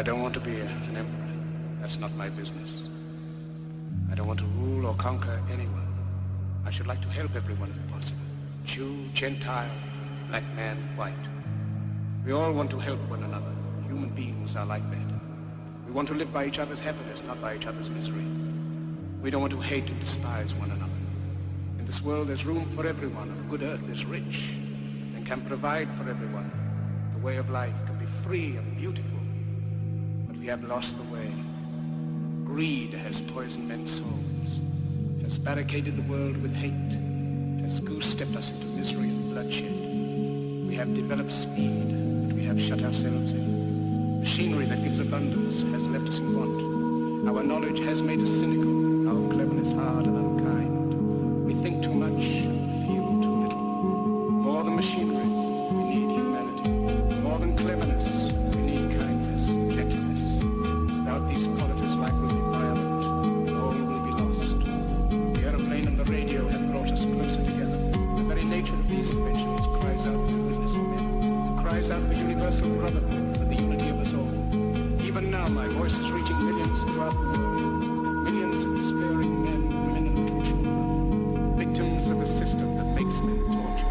don't want to be an emperor. That's not my business. I don't want to rule or conquer anyone. I should like to help everyone if possible. Jew, Gentile, black man, white. We all want to help one another. Human beings are like that. We want to live by each other's happiness, not by each other's misery. We don't want to hate and despise one another. In this world there's room for everyone, and the good earth is rich and can provide for everyone. The way of life can be free and beautiful, but we have lost the way. Greed has poisoned men's souls, has barricaded the world with hate, has goose-stepped us into misery and bloodshed. We have developed speed, but we have shut ourselves in. Machinery that gives abundance has left us in want. Our knowledge has made us cynical, our cleverness hard and unkind. We think too much, feel too little. More than machinery, we need humanity. More than cleverness, we need kindness, gentleness. Without these qualities, life will be violent, all will be lost. The aeroplane and the radio have brought us closer together. The very nature of these inventions cries out for the goodness of men, cries out for universal brotherhood, for the unity of us all. Even now, my voice is reaching millions throughout the world. Millions of despairing men, women, and little children, victims of a system that makes men torture.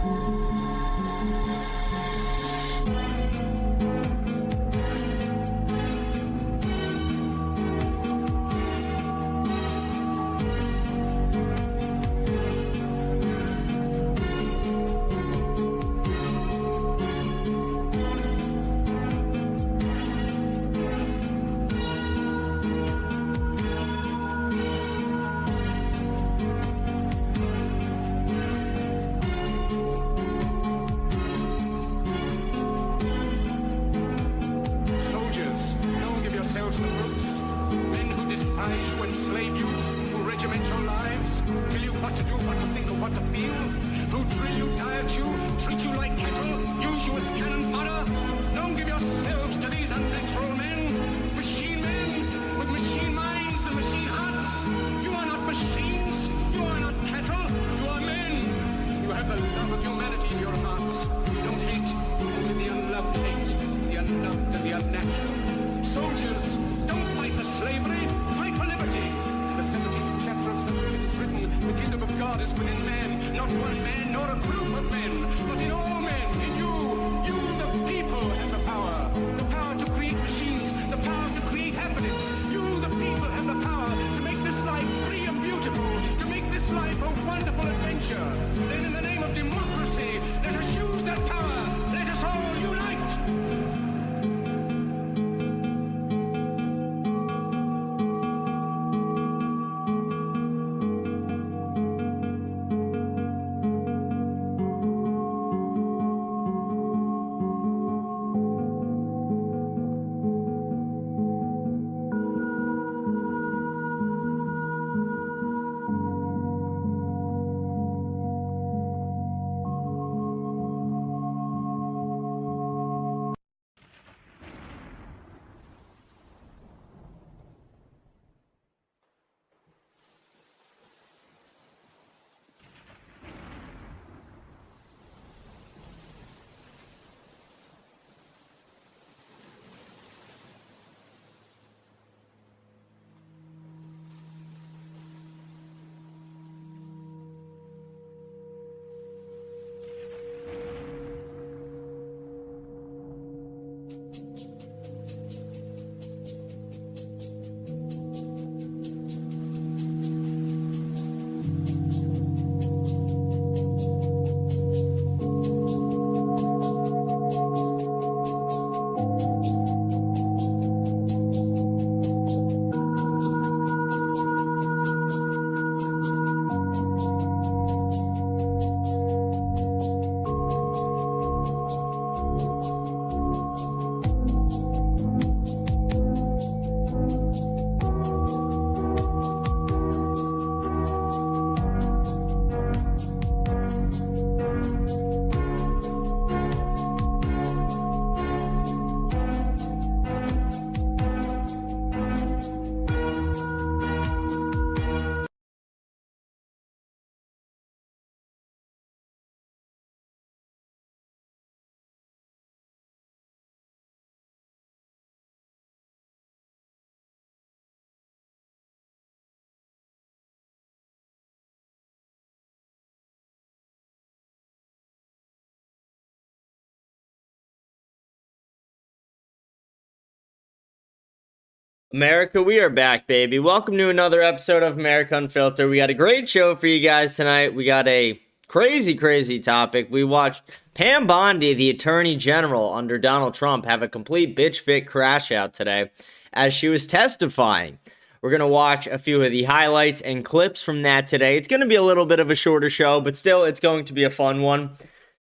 America, we are back, baby. Welcome to another episode of America Unfiltered. We got a great show for you guys tonight. We got a crazy topic. We watched Pam Bondi, the Attorney General under Donald Trump, have a complete bitch fit crash out today as she was testifying. We're going to watch a few of the highlights and clips from that today. It's going to be a little bit of a shorter show, but still, it's going to be a fun one.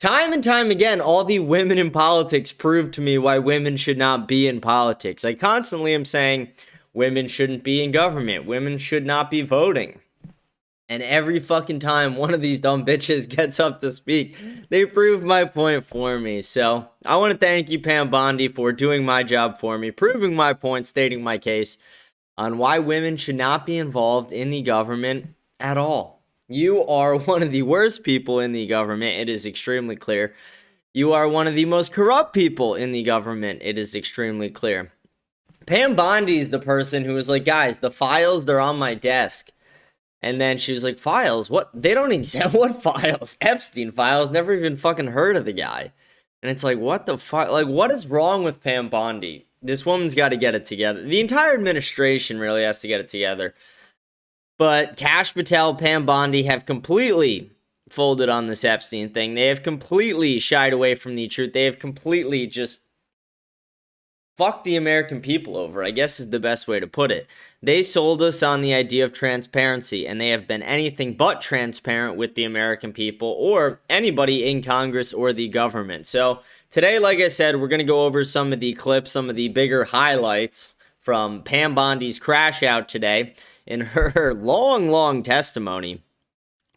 Time and time again, all the women in politics prove to me why women should not be in politics. I constantly am saying women shouldn't be in government. Women should not be voting. And every fucking time one of these dumb bitches gets up to speak, they prove my point for me. So I want to thank you, Pam Bondi, for doing my job for me, proving my point, stating my case on why women should not be involved in the government at all. You are one of the worst people in the government. It is extremely clear. You are one of the most corrupt people in the government. It is extremely clear. Pam Bondi is the person who was like, guys, the files, they're on my desk. And then she was like, files? What? They don't exist. What files? Epstein files? Never even fucking heard of the guy. And it's like, what the fuck? Like, what is wrong with Pam Bondi? This woman's got to get it together. The entire administration really has to get it together. But Kash Patel, Pam Bondi have completely folded on this Epstein thing. They have completely shied away from the truth. They have completely just fucked the American people over, I guess is the best way to put it. They sold us on the idea of transparency, and they have been anything but transparent with the American people or anybody in Congress or the government. So today, like I said, we're going to go over some of the clips, some of the bigger highlights from Pam Bondi's crash out today in her long testimony.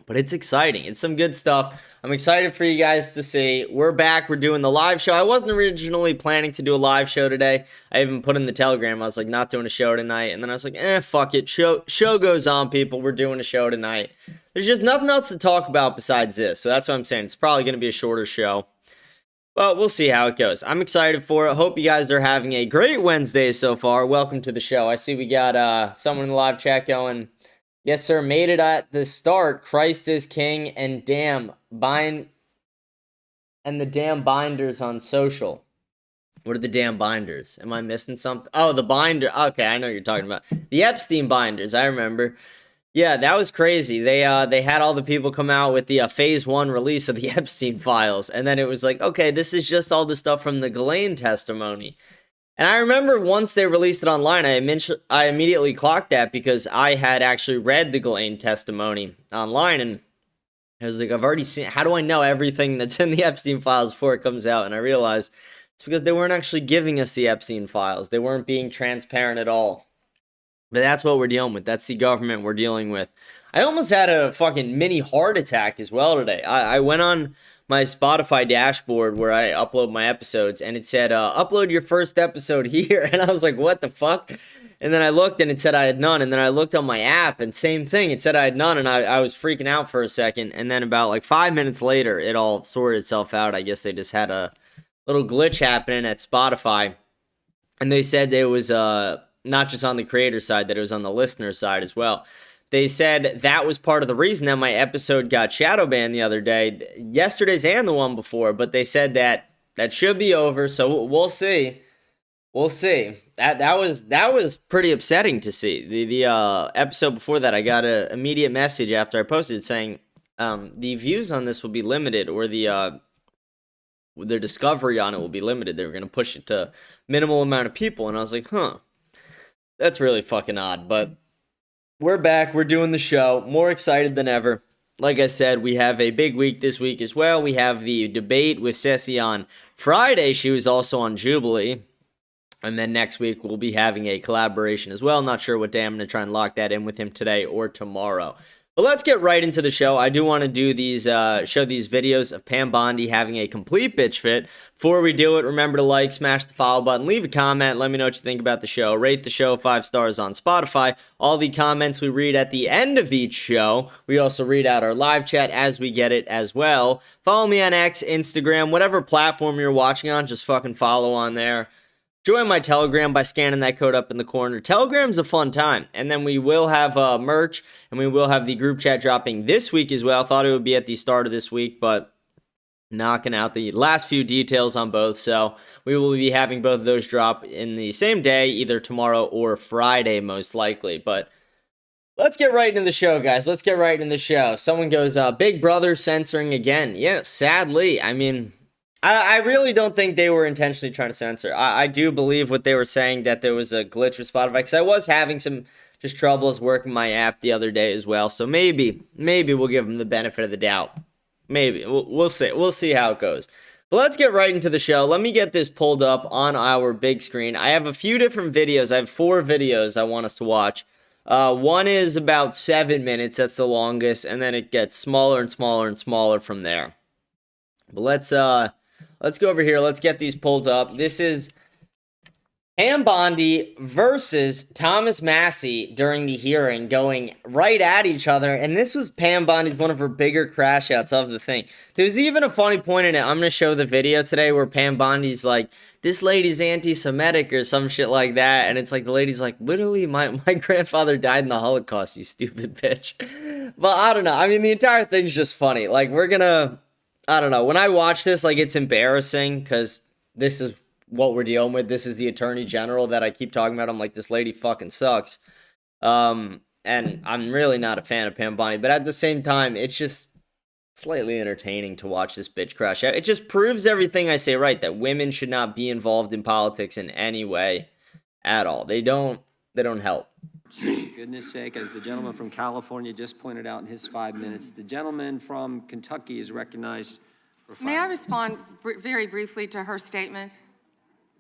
But it's exciting. It's some good stuff. I'm excited for you guys to see. We're back. We're doing the live show. I wasn't originally planning to do a live show today. I even put in the Telegram. I was like, not doing a show tonight. And then I was like, fuck it. Show goes on, people. We're doing a show tonight. There's just nothing else to talk about besides this. So that's what I'm saying. It's probably going to be a shorter show. But we'll see how it goes. I'm excited for it. Hope you guys are having a great Wednesday so far. Welcome to the show. I see we got someone in the live chat going, yes, sir, made it at the start. Christ is king and the damn binders on social. What are the damn binders? Am I missing something? Oh, the binder. Okay, I know what you're talking about. The Epstein binders, I remember. Yeah, that was crazy. They had all the people come out with the phase 1 release of the Epstein files. And then it was like, okay, this is just all the stuff from the Ghislaine testimony. And I remember once they released it online, I immediately clocked that because I had actually read the Ghislaine testimony online. And I was like, I've already seen it. How do I know everything that's in the Epstein files before it comes out? And I realized it's because they weren't actually giving us the Epstein files. They weren't being transparent at all. But that's what we're dealing with. That's the government we're dealing with. I almost had a fucking mini heart attack as well today. I went on my Spotify dashboard where I upload my episodes, and it said, upload your first episode here. And I was like, what the fuck? And then I looked, and it said I had none. And then I looked on my app, and same thing. It said I had none, and I was freaking out for a second. And then about like 5 minutes later, it all sorted itself out. I guess they just had a little glitch happening at Spotify. And they said it was not just on the creator side, that it was on the listener side as well. They said that was part of the reason that my episode got shadow banned the other day, yesterday's and the one before, but they said that should be over, so we'll see. We'll see. That was pretty upsetting to see. The episode before that, I got an immediate message after I posted saying the views on this will be limited, or the discovery on it will be limited. They were going to push it to minimal amount of people, and I was like, that's really fucking odd, but we're back. We're doing the show. More excited than ever. Like I said, we have a big week this week as well. We have the debate with Ceci on Friday. She was also on Jubilee. And then next week, we'll be having a collaboration as well. Not sure what day. I'm going to try and lock that in with him today or tomorrow. But let's get right into the show. I do want to do these, show these videos of Pam Bondi having a complete bitch fit. Before we do it, remember to like, smash the follow button, leave a comment, let me know what you think about the show. Rate the show 5 stars on Spotify. All the comments we read at the end of each show. We also read out our live chat as we get it as well. Follow me on X, Instagram, whatever platform you're watching on, just fucking follow on there. Join my Telegram by scanning that code up in the corner. Telegram's a fun time. And then we will have merch, and we will have the group chat dropping this week as well. Thought it would be at the start of this week, but knocking out the last few details on both. So we will be having both of those drop in the same day, either tomorrow or Friday, most likely. But let's get right into the show, guys. Let's get right into the show. Someone goes, Big Brother censoring again. Yeah, sadly. I mean, I really don't think they were intentionally trying to censor. I do believe what they were saying, that there was a glitch with Spotify, because I was having some just troubles working my app the other day as well. So maybe we'll give them the benefit of the doubt. Maybe. We'll see. We'll see how it goes. But let's get right into the show. Let me get this pulled up on our big screen. I have a few different videos. I have 4 videos I want us to watch. One is about 7 minutes. That's the longest. And then it gets smaller and smaller and smaller from there. But let's go over here. Let's get these pulled up. This is Pam Bondi versus Thomas Massey during the hearing, going right at each other. And this was Pam Bondi's one of her bigger crash outs of the thing. There was even a funny point in it. I'm going to show the video today where Pam Bondi's like, this lady's anti-Semitic or some shit like that. And it's like, the lady's like, literally, my grandfather died in the Holocaust, you stupid bitch. But I don't know. I mean, the entire thing's just funny. Like, I don't know. When I watch this, like, it's embarrassing because this is what we're dealing with. This is the attorney general that I keep talking about. I'm like, this lady fucking sucks. And I'm really not a fan of Pam Bondi, but at the same time, it's just slightly entertaining to watch this bitch crash out. It just proves everything I say right, that women should not be involved in politics in any way at all. They don't help. Goodness sake, as the gentleman from California just pointed out in his 5 minutes, the gentleman from Kentucky is recognized for 5 May I minutes. respond very briefly to her statement?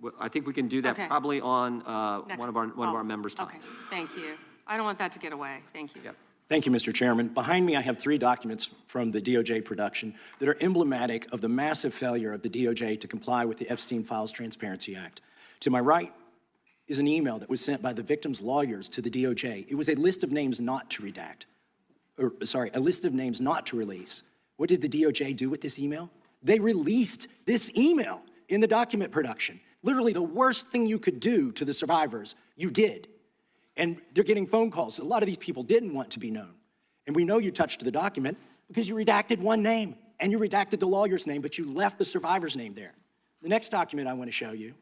Well, I think we can do that probably on one of our members' time. Okay, thank you. I don't want that to get away. Thank you. Yep. Thank you, Mr. Chairman. Behind me, I have 3 documents from the DOJ production that are emblematic of the massive failure of the DOJ to comply with the Epstein Files Transparency Act. To my right is an email that was sent by the victim's lawyers to the DOJ. It was a list of names not to redact, a list of names not to release. What did the DOJ do with this email? They released this email in the document production. Literally the worst thing you could do to the survivors, you did. And they're getting phone calls. A lot of these people didn't want to be known. And we know you touched the document because you redacted one name and you redacted the lawyer's name, but you left the survivor's name there. The next document I want to show you,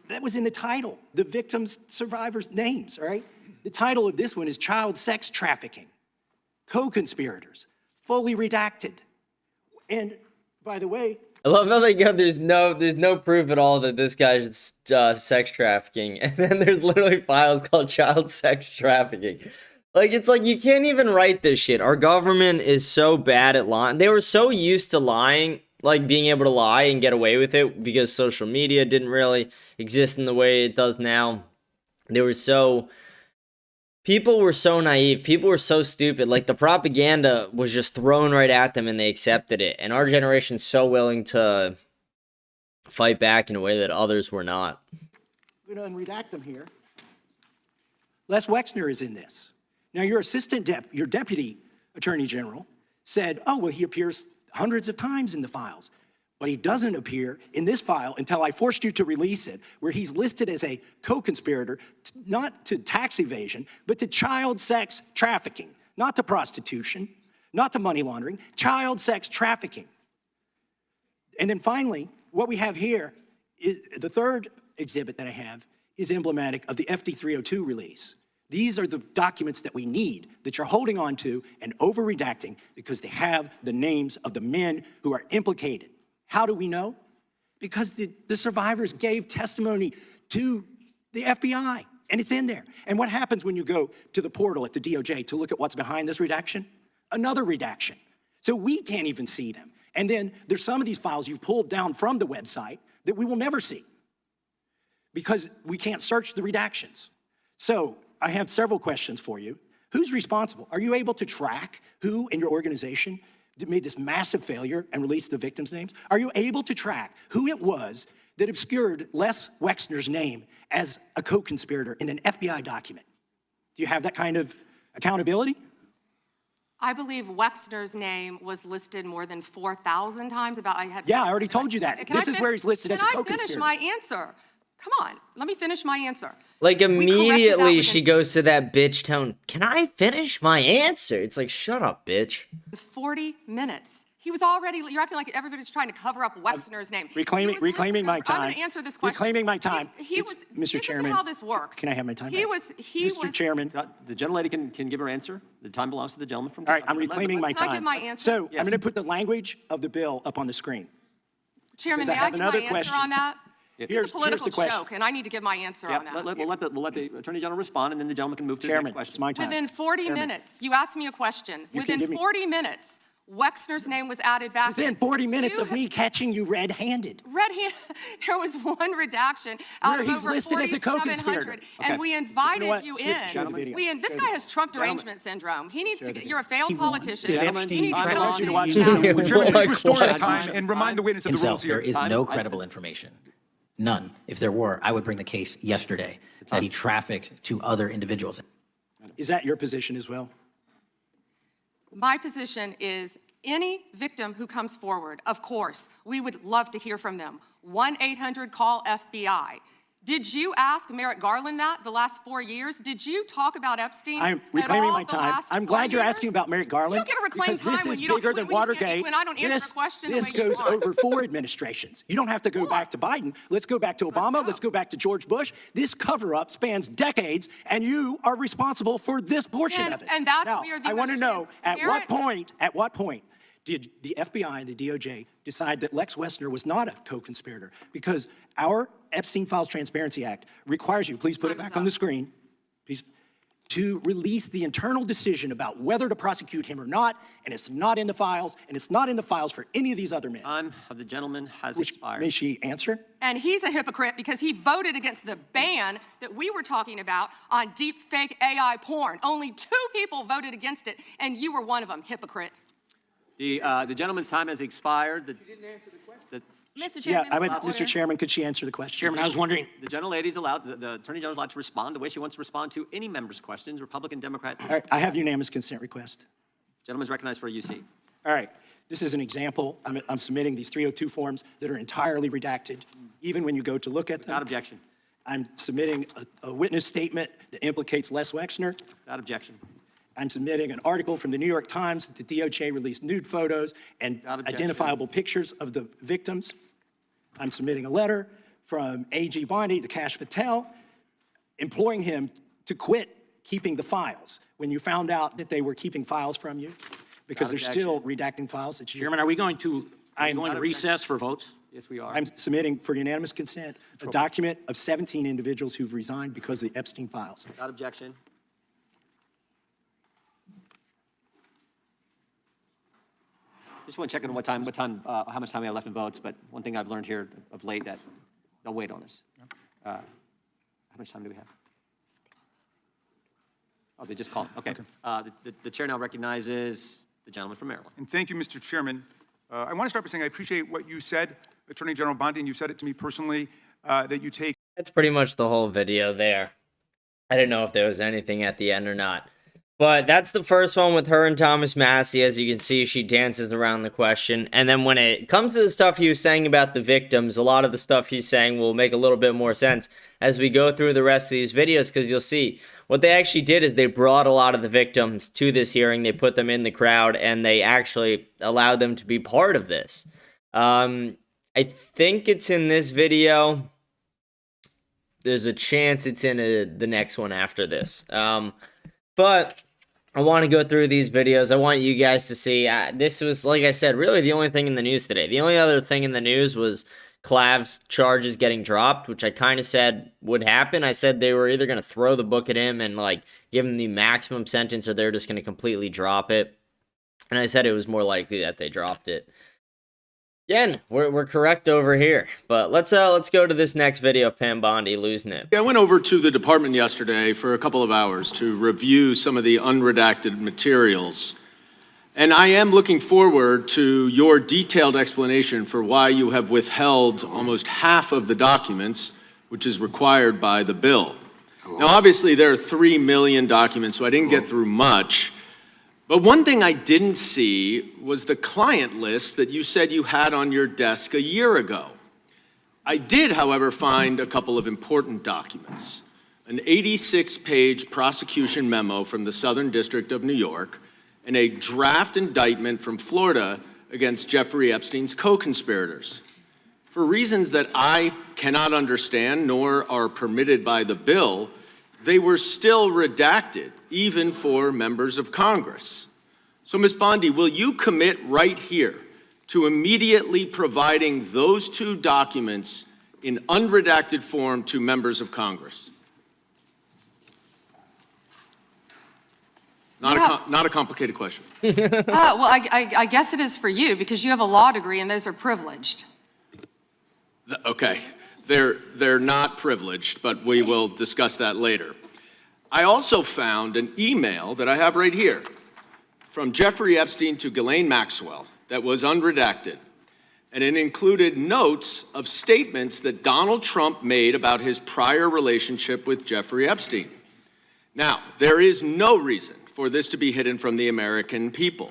that was in the title, the victims' survivors' names, all right? The title of this one is Child Sex Trafficking, Co-Conspirators, fully redacted. And by the way, I love how they go, there's no proof at all that this guy's sex trafficking. And then there's literally files called child sex trafficking. Like, it's like, you can't even write this shit. Our government is so bad at lying. They were so used to lying, like being able to lie and get away with it because social media didn't really exist in the way it does now. People were so naive. People were so stupid. Like, the propaganda was just thrown right at them and they accepted it. And our generation's so willing to fight back in a way that others were not. we're going to redact them here. Les Wexner is in this. Now, your your deputy attorney general said, oh, well, he appears hundreds of times in the files. But he doesn't appear in this file until I forced you to release it, where he's listed as a co-conspirator, not to tax evasion, but to child sex trafficking, not to prostitution, not to money laundering, child sex trafficking. And then finally, what we have here, is the third exhibit that I have is emblematic of the FD 302 release. These are the documents that we need, that you're holding on to and over-redacting because they have the names of the men who are implicated. How do we know? Because the survivors gave testimony to the FBI, and it's in there. And what happens when you go to the portal at the DOJ to look at what's behind this redaction? Another redaction. So we can't even see them. And then there's some of these files you've pulled down from the website that we will never see because we can't search the redactions. So I have several questions for you. Who's responsible? Are you able to track who in your organization made this massive failure and released the victims' names? Are you able to track who it was that obscured Les Wexner's name as a co-conspirator in an FBI document? Do you have that kind of accountability? I believe Wexner's name was listed more than 4,000 times. Yeah, I already told you that. This is where he's listed as a co-conspirator. Can I finish my answer? Come on, let me finish my answer. Like, immediately she goes to that bitch tone. Can I finish my answer? It's like, shut up, bitch. 40 minutes. He was already, you're acting like everybody's trying to cover up Wexner's name. Reclaiming my time. I'm going to answer this question. Reclaiming my time. Mr. Chairman. This is how this works. Can I have my time He back? was. Mr. Chairman. The gentlelady can give her answer. The time belongs to the gentleman from All right, Kentucky. I'm reclaiming my time. Can I give my answer? So Yes. I'm going to put the language of the bill up on the screen. Chairman, Because I may I have give my another answer question. on that? Here's It's a political the question. joke, and I need to give my answer Yeah, on that. we'll let the Attorney General respond, and then the gentleman can move to his Chairman, next it's question. my time. Within 40 minutes, you asked me a question. You can Within give me- 40 minutes, Wexner's name was added back. Within 40 minutes You of me catching you red-handed. there was one redaction out Where of he's over listed as a 4,700, co-conspirator. and we invited what? you Show in. the video. This guy has Trump derangement syndrome. He needs to get, you're a failed politician. Gentlemen, You need to I get want off you to these watch now. the Chairman, please Like restore his what? time and remind the witness of the rules Himself, there here. is no credible information. None. If there were, I would bring the case yesterday that he trafficked to other individuals. Is that your position as well? My position is any victim who comes forward, of course, we would love to hear from them. 1-800-CALL-FBI. Did you ask Merrick Garland that the last 4 years? Did you talk about Epstein I'm at reclaiming all my the time. last I'm 4 glad you're years? asking about Merrick Garland. You don't get to reclaim because this time when is you don't- bigger than when you can't- Watergate. when I don't answer the question the This way you goes want. over 4 administrations. You don't have to go back to Biden. Let's go back to Obama. Let's go back to George Bush. This cover-up spans decades, and you are responsible for this portion of it. And that's now, where the I want to know, at what transparent- point did the FBI and the DOJ decide that Lex Wessner was not a co-conspirator? Because our Epstein Files Transparency Act requires you, please put it back on the screen, please, to release the internal decision about whether to prosecute him or not, and it's not in the files, and it's not in the files for any of these other men. Time of the gentleman has Which, expired. may she answer? And he's a hypocrite because he voted against the ban that we were talking about on deep fake AI porn. Only 2 people voted against it, and you were one of them, hypocrite. The gentleman's time has expired. She didn't answer the question. Mr. Yeah, Chairman, Mr. Chairman, could she answer the question? Chairman, I was wondering, The gentlelady's allowed, the Attorney General's allowed to respond the way she wants to respond to any member's questions, Republican, Democrat. All right, I have unanimous consent request. Gentleman's recognized for a UC. All right, this is an example. I'm submitting these 302 forms that are entirely redacted, even when you go to look at them. Without objection. I'm submitting a witness statement that implicates Les Wexner. Without objection. I'm submitting an article from the New York Times that the DOJ released nude photos and Without objection. identifiable pictures of the victims. I'm submitting a letter from AG Bondi to Kash Patel, imploring him to quit keeping the files when you found out that they were keeping files from you, because they're Without still redacting files that you. Chairman, are we going to Without recess for votes? Yes, we are. I'm submitting for unanimous consent a document of 17 individuals who've resigned because of the Epstein files. Without objection. Just want to check on how much time we have left in votes, but one thing I've learned here of late that they'll wait on us. How much time do we have? Oh, they just called. Okay. The chair now recognizes the gentleman from Maryland. And thank you, Mr. Chairman. I want to start by saying I appreciate what you said, Attorney General Bondi, and you said it to me personally, that you take That's pretty much the whole video there. I didn't know if there was anything at the end or not. But that's the first one with her and Thomas Massey. As you can see, she dances around the question. And then when it comes to the stuff he was saying about the victims, a lot of the stuff he's saying will make a little bit more sense as we go through the rest of these videos, because you'll see what they actually did is they brought a lot of the victims to this hearing. They put them in the crowd, and they actually allowed them to be part of this. I think it's in this video. There's a chance it's in the next one after this. But I want to go through these videos. I want you guys to see. This was, like I said, really the only thing in the news today. The only other thing in the news was Clav's charges getting dropped, which I kind of said would happen. I said they were either going to throw the book at him and like give him the maximum sentence, or they're just going to completely drop it. And I said it was more likely that they dropped it. Again, we're correct over here. But let's go to this next video of Pam Bondi losing it. I went over to the department yesterday for a couple of hours to review some of the unredacted materials. And I am looking forward to your detailed explanation for why you have withheld almost half of the documents, which is required by the bill. Now, obviously, there are 3 million documents, so I didn't get through much. But one thing I didn't see was the client list that you said you had on your desk a year ago. I did, however, find a couple of important documents. An 86-page prosecution memo from the Southern District of New York and a draft indictment from Florida against Jeffrey Epstein's co-conspirators. For reasons that I cannot understand nor are permitted by the bill, they were still redacted, even for members of Congress. So, Ms. Bondi, will you commit right here to immediately providing those two documents in unredacted form to members of Congress? Not a complicated question. Well, I guess it is for you because you have a law degree and those are privileged. Okay, they're not privileged, but we will discuss that later. I also found an email that I have right here from Jeffrey Epstein to Ghislaine Maxwell that was unredacted, and it included notes of statements that Donald Trump made about his prior relationship with Jeffrey Epstein. Now, there is no reason for this to be hidden from the American people.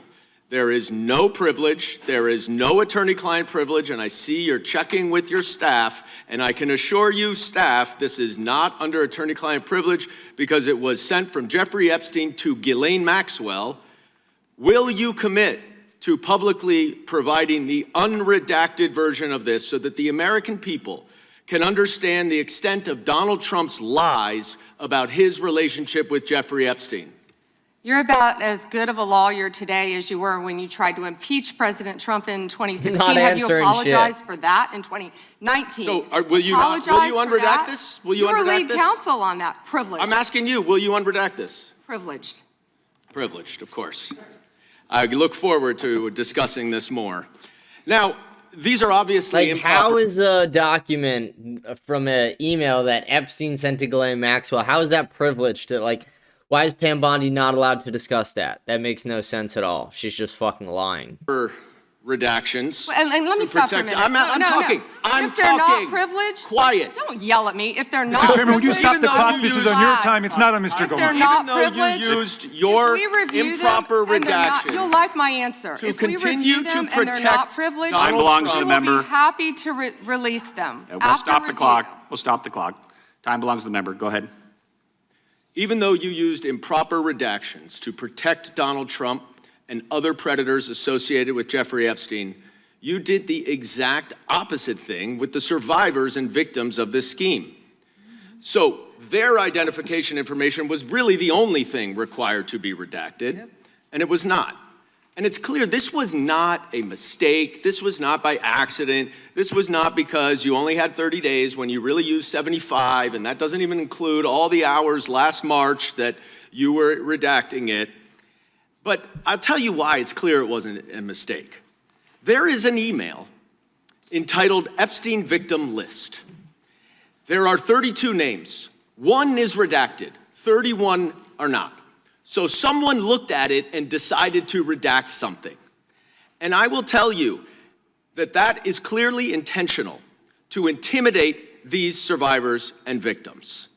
There is no privilege, there is no attorney-client privilege, and I see you're checking with your staff, and I can assure you, staff, this is not under attorney-client privilege because it was sent from Jeffrey Epstein to Ghislaine Maxwell. Will you commit to publicly providing the unredacted version of this so that the American people can understand the extent of Donald Trump's lies about his relationship with Jeffrey Epstein? You're about as good of a lawyer today as you were when you tried to impeach President Trump in 2016. Not Have you answering apologized shit. for that in 2019? So will you Apologize for unredact that? this? Will you were unredact lead this? counsel on that. Privileged. I'm asking you, will you unredact this? Privileged. Privileged, of course. I look forward to discussing this more. Now, these are obviously Like, improper. how is a document from an email that Epstein sent to Ghislaine Maxwell, how is that privileged to, like, why is Pam Bondi not allowed to discuss that? That makes no sense at all. She's just fucking lying. Redactions. And let me to stop for a protect- minute. I'm talking. I'm If they're talking. not privileged, Quiet. don't yell at me. If they're not Mr. Chairman, would you privileged, stop the Even though clock? you This is use- on your time. It's not on Mr. If they're Goldman. not Even though you privileged, used your if we review improper them and they're not- redactions you'll like my answer. to If we continue review to them and they're not protect privileged, Donald Time belongs to we the will member. be happy to release them. We'll after stop the review. clock. We'll stop the clock. Time belongs to the member. Go ahead. Even though you used improper redactions to protect Donald Trump and other predators associated with Jeffrey Epstein, you did the exact opposite thing with the survivors and victims of this scheme. So their identification information was really the only thing required to be redacted, and it was not. And it's clear this was not a mistake. This was not by accident. This was not because you only had 30 days when you really used 75, and that doesn't even include all the hours last March that you were redacting it. But I'll tell you why it's clear it wasn't a mistake. There is an email entitled Epstein Victim List. There are 32 names. One is redacted. 31 are not. So someone looked at it and decided to redact something. And I will tell you that that is clearly intentional to intimidate these survivors and victims.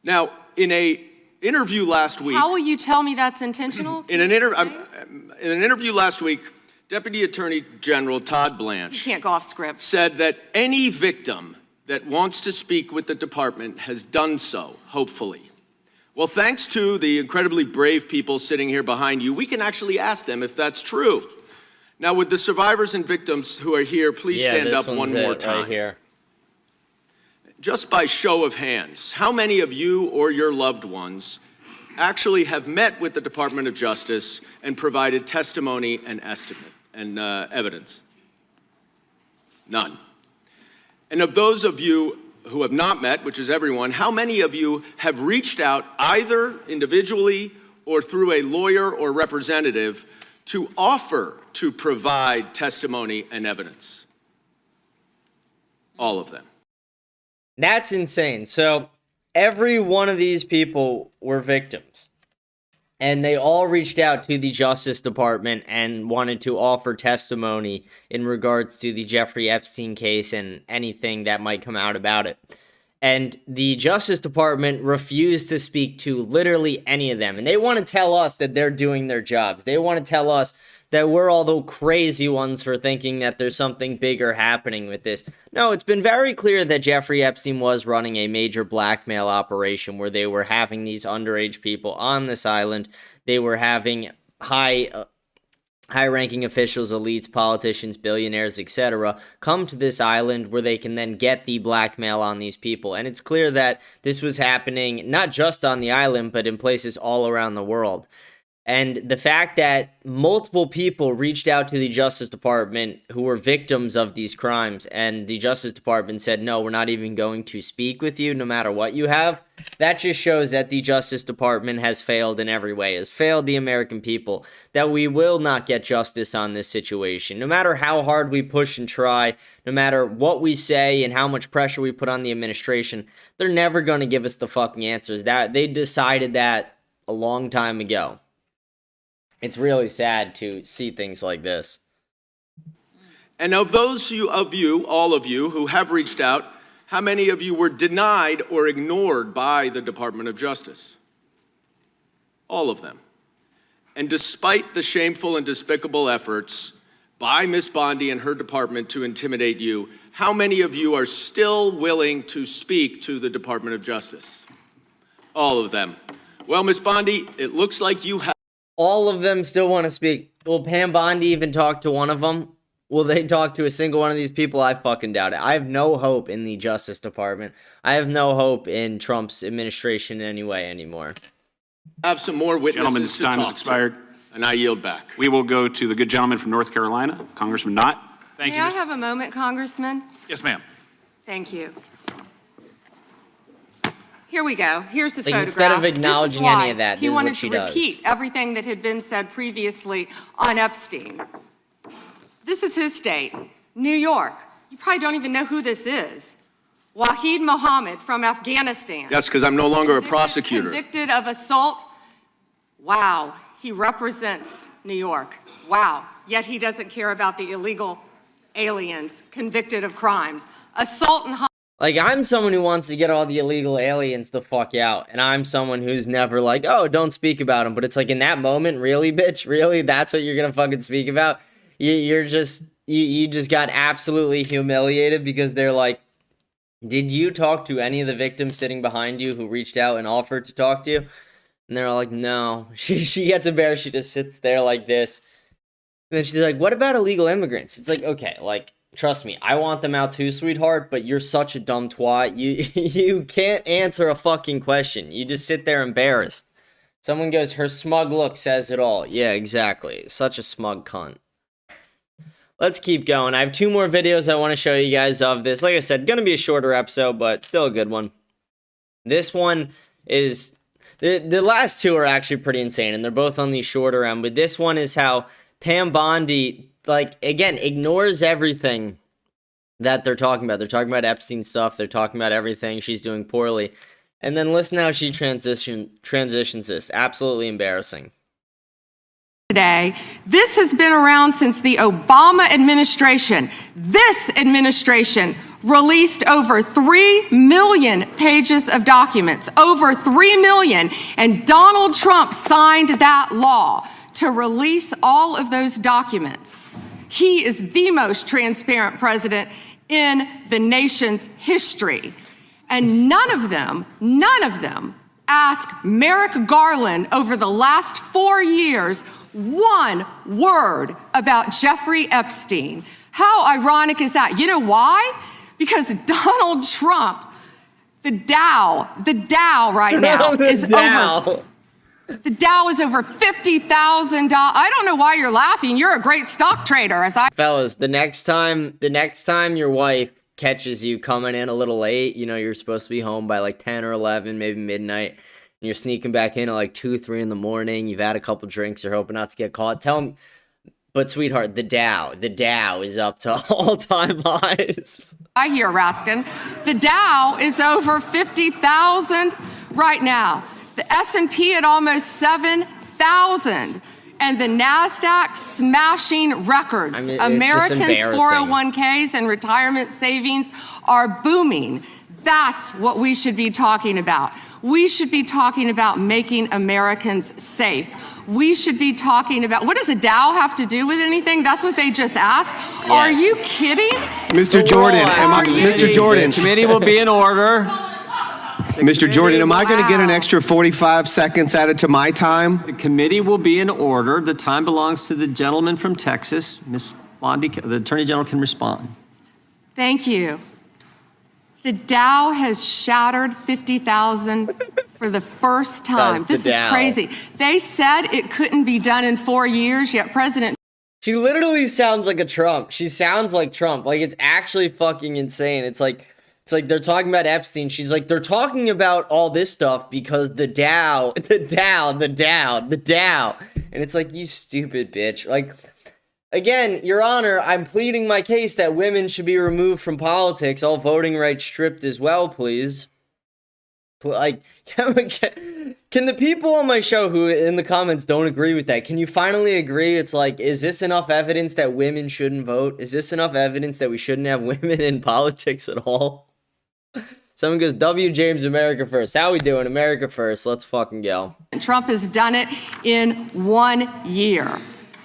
Now, in an interview last week, How will you tell me that's intentional? in an interview last week, Deputy Attorney General Todd You Blanche can't go off script. said that any victim that wants to speak with the department has done so, hopefully. Well, thanks to the incredibly brave people sitting here behind you, we can actually ask them if that's true. Now, would the survivors and victims who are here please stand this up one's one it more time? right here. Just by show of hands, how many of you or your loved ones actually have met with the Department of Justice and provided testimony and estimate and evidence? None. And of those of you who have not met, which is everyone, how many of you have reached out either individually or through a lawyer or representative to offer to provide testimony and evidence? All of them. That's insane. So every one of these people were victims. And they all reached out to the Justice Department and wanted to offer testimony in regards to the Jeffrey Epstein case and anything that might come out about it. And the Justice Department refused to speak to literally any of them. And they want to tell us that they're doing their jobs. They want to tell us that we're all the crazy ones for thinking that there's something bigger happening with this. No, it's been very clear that Jeffrey Epstein was running a major blackmail operation where they were having these underage people on this island. They were having high high-ranking officials, elites, politicians, billionaires, etc., come to this island where they can then get the blackmail on these people. And it's clear that this was happening not just on the island, but in places all around the world. And the fact that multiple people reached out to the Justice Department who were victims of these crimes, and the Justice Department said, no, we're not even going to speak with you no matter what you have, that just shows that the Justice Department has failed in every way, has failed the American people, that we will not get justice on this situation. No matter how hard we push and try, no matter what we say and how much pressure we put on the administration, they're never going to give us the fucking answers. That they decided that a long time ago. It's really sad to see things like this. And of those of you, all of you, who have reached out, how many of you were denied or ignored by the Department of Justice? All of them. And despite the shameful and despicable efforts by Ms. Bondi and her department to intimidate you, how many of you are still willing to speak to the Department of Justice? All of them. Well, Ms. Bondi, it looks like you have. All of them still want to speak. Will Pam Bondi even talk to one of them? Will they talk to a single one of these people? I fucking doubt it. I have no hope in the Justice Department. I have no hope in Trump's administration in any way anymore. Have some more witnesses. Gentleman's time has expired. And I yield back. We will go to the good gentleman from North Carolina, Congressman Knott. May I have a moment, Congressman? Yes, ma'am. Thank you. Here we go. Here's the Like, photograph. instead of acknowledging any of that, he this is wanted what she to does. repeat everything that had been said previously on Epstein. This is his state, New York. You probably don't even know who this is. Wahid Mohammed from Afghanistan. Yes, because I'm no longer a prosecutor. Convicted of assault. Wow, he represents New York. Wow, yet he doesn't care about the illegal aliens convicted of crimes. Assault and Like, I'm someone who wants to get all the illegal aliens the fuck out, and I'm someone who's never like, oh, don't speak about them. But it's like, in that moment, really, bitch? Really? That's what you're gonna fucking speak about? You just got absolutely humiliated because they're like, did you talk to any of the victims sitting behind you who reached out and offered to talk to you? And they're like, no. She gets embarrassed. She just sits there like this. And then she's like, what about illegal immigrants? It's like, okay, like, trust me, I want them out too, sweetheart, but you're such a dumb twat. You can't answer a fucking question. You just sit there embarrassed. Someone goes, her smug look says it all. Yeah, exactly. Such a smug cunt. Let's keep going. I have 2 more videos I want to show you guys of this. Like I said, gonna be a shorter episode, but still a good one. This one is... The last 2 are actually pretty insane, and they're both on the shorter end, but this one is how Pam Bondi, like, again, ignores everything that they're talking about. They're talking about Epstein stuff. They're talking about everything. She's doing poorly. And then listen how she transitions this. Absolutely embarrassing. today. This has been around since the Obama administration. This administration released over 3 million pages of documents, over 3 million, and Donald Trump signed that law to release all of those documents. He is the most transparent president in the nation's history. And none of them asked Merrick Garland over the last 4 years one word about Jeffrey Epstein. How ironic is that? You know why? Because Donald Trump, the Dow right now is over. The Dow is over $50,000. I don't know why you're laughing. You're a great stock trader. Fellas, the next time your wife catches you coming in a little late, you know, you're supposed to be home by like 10 or 11, maybe midnight, and you're sneaking back in at like 2, 3 in the morning, you've had a couple drinks, you're hoping not to get caught, tell them, but sweetheart, the Dow is up to all-time highs. I hear Raskin. The Dow is over 50,000 right now. The S&P at almost 7,000. And the NASDAQ smashing records. I mean, Americans' 401ks and retirement savings are booming. That's what we should be talking about. We should be talking about making Americans safe. We should be talking about, what does a Dow have to do with anything? That's what they just asked? Yes. Are you kidding? Mr. Jordan, Mr. Jordan. Committee will be in order. Mr. Jordan, am I going to get an Wow. extra 45 seconds added to my time? The committee will be in order. The time belongs to the gentleman from Texas. Ms. Bondi, the Attorney General can respond. Thank you. The Dow has shattered 50,000 for the first time. Guys, the This is Dow. crazy. They said it couldn't be done in 4 years, yet President She literally sounds like a Trump. She sounds like Trump. Like, it's actually fucking insane. It's like they're talking about Epstein. She's like, they're talking about all this stuff because the Dow. And it's like, you stupid bitch. Like, again, Your Honor, I'm pleading my case that women should be removed from politics, all voting rights stripped as well, please. Like, can the people on my show who in the comments don't agree with that, can you finally agree? It's like, is this enough evidence that women shouldn't vote? Is this enough evidence that we shouldn't have women in politics at all? Someone goes, W. James, America first. How we doing? America first. Let's fucking go. Trump has done it in 1 year.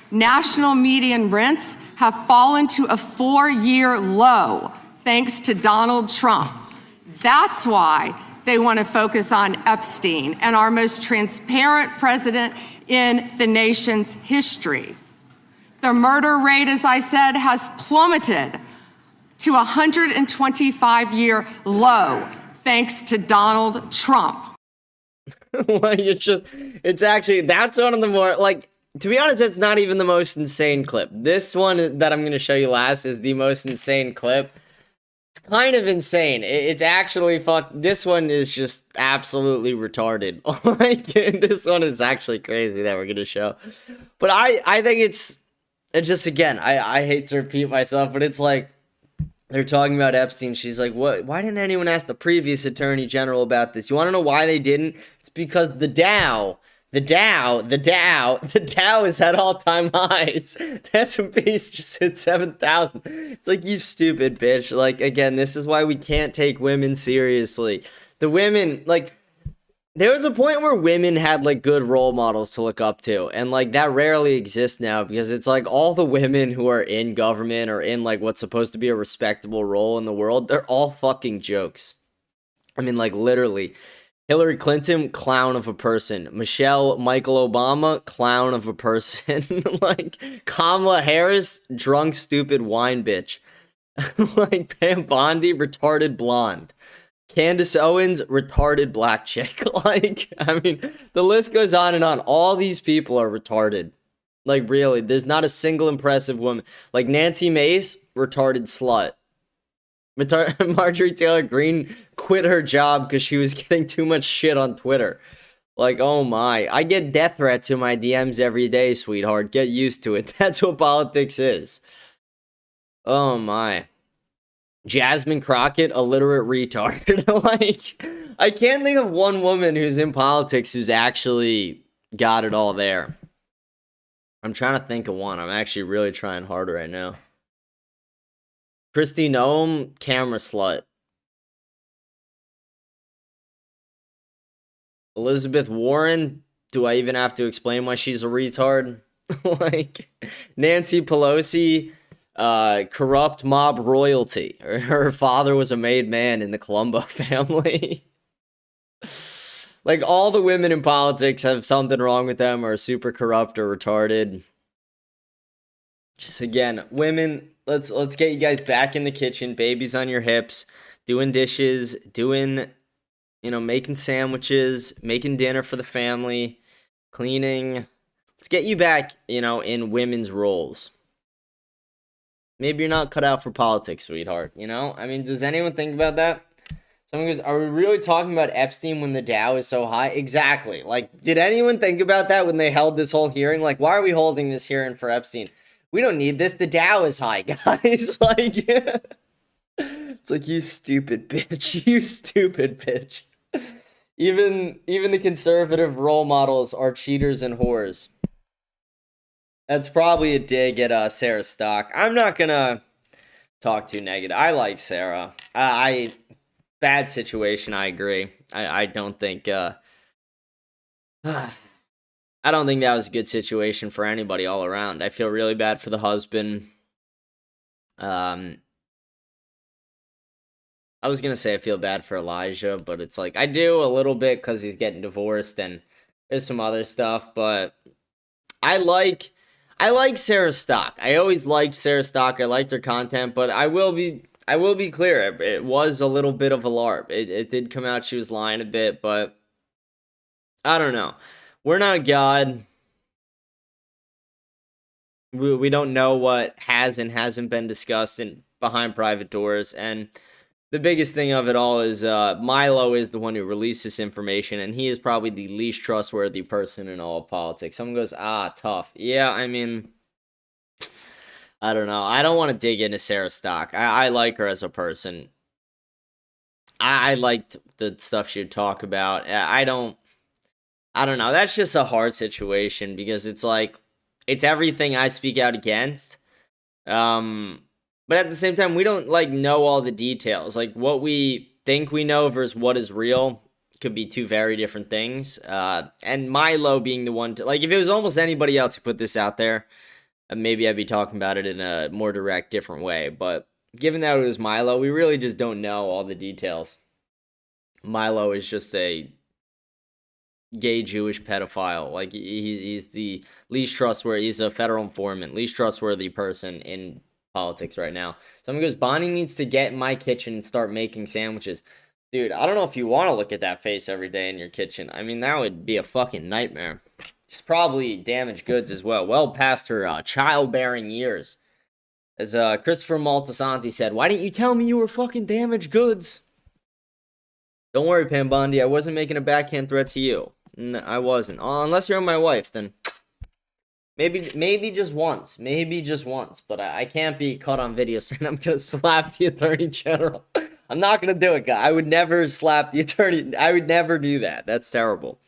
National median rents have fallen to a 4-year low thanks to Donald Trump. That's why they want to focus on Epstein and our most transparent president in the nation's history. The murder rate, as I said, has plummeted to a 125-year low thanks to Donald Trump. Like, it's actually, that's one of the more, like, to be honest, it's not even the most insane clip. This one that I'm going to show you last is the most insane clip. It's kind of insane. It's actually this one is just absolutely retarded. Like, this one is actually crazy that we're going to show. But I think it's just, again, I hate to repeat myself, but it's like, they're talking about Epstein. She's like, what? Why didn't anyone ask the previous attorney general about this? You want to know why they didn't? It's because the Dow is at all-time highs. The S&P's just hit 7,000. It's like, you stupid bitch. Like, again, this is why we can't take women seriously. The women, like, there was a point where women had, like, good role models to look up to, and, like, that rarely exists now, because it's like all the women who are in government or in, like, what's supposed to be a respectable role in the world, they're all fucking jokes. I mean, like, literally. Hillary Clinton, clown of a person. Michael Obama, clown of a person. Like, Kamala Harris, drunk, stupid wine bitch. Like, Pam Bondi, retarded blonde. Candace Owens, retarded black chick. Like, I mean, the list goes on and on. All these people are retarded. Like, really, there's not a single impressive woman. Like, Nancy Mace, retarded slut. Marjorie Taylor Greene quit her job because she was getting too much shit on Twitter. Like, oh my. I get death threats in my DMs every day, sweetheart. Get used to it. That's what politics is. Oh my. Jasmine Crockett, illiterate retard. Like, I can't think of one woman who's in politics who's actually got it all there. I'm trying to think of one. I'm actually really trying hard right now. Kristi Noem, camera slut. Elizabeth Warren, do I even have to explain why she's a retard? Like, Nancy Pelosi, corrupt mob royalty. Her father was a made man in the Colombo family. Like, all the women in politics have something wrong with them, or super corrupt or retarded. Just, again, women, let's get you guys back in the kitchen, babies on your hips, doing dishes, doing, making sandwiches, making dinner for the family, cleaning. Let's get you back, in women's roles. Maybe you're not cut out for politics, sweetheart, I mean, does anyone think about that? Someone goes, are we really talking about Epstein when the Dow is so high? Exactly. Like, did anyone think about that when they held this whole hearing? Like, why are we holding this hearing for Epstein? We don't need this. The Dow is high, guys. Like, it's like, you stupid bitch. You stupid bitch. Even the conservative role models are cheaters and whores. That's probably a dig at Sarah Stock. I'm not gonna talk too negative. I like Sarah. Bad situation, I agree. I don't think I don't think that was a good situation for anybody all around. I feel really bad for the husband. A I was gonna say I feel bad for Elijah, but it's like I do a little bit because he's getting divorced and there's some other stuff. But I like Sarah Stock. I always liked Sarah Stock. I liked her content, but I will be clear. It was a little bit of a LARP. It did come out she was lying a bit, but I don't know. We're not God. We don't know what has and hasn't been discussed behind private doors, and the biggest thing of it all is Milo is the one who released this information, and he is probably the least trustworthy person in all of politics. Someone goes, tough. Yeah, I mean, I don't know. I don't want to dig into Sarah Stock. I like her as a person. I liked the stuff she'd talk about. I don't know. That's just a hard situation because it's like, it's everything I speak out against. But at the same time, we don't know all the details. Like what we think we know versus what is real could be two very different things. And Milo being the one to, if it was almost anybody else who put this out there, maybe I'd be talking about it in a more direct, different way. But given that it was Milo, we really just don't know all the details. Milo is just a gay Jewish pedophile. He's the least trustworthy. He's a federal informant, least trustworthy person in politics right now. Someone goes, Bonnie needs to get in my kitchen and start making sandwiches. Dude, I don't know if you want to look at that face every day in your kitchen. I mean, that would be a fucking nightmare. She's probably damaged goods as well past her childbearing years. As Christopher Maltasanti said, why didn't you tell me you were fucking damaged goods? Don't worry, Pam Bondi, I wasn't making a backhand threat to you. No, I wasn't. Unless you're my wife, then maybe just once. Maybe just once. But I can't be caught on video saying I'm going to slap the Attorney General. I'm not going to do it, guys. I would never slap the Attorney. I would never do that. That's terrible.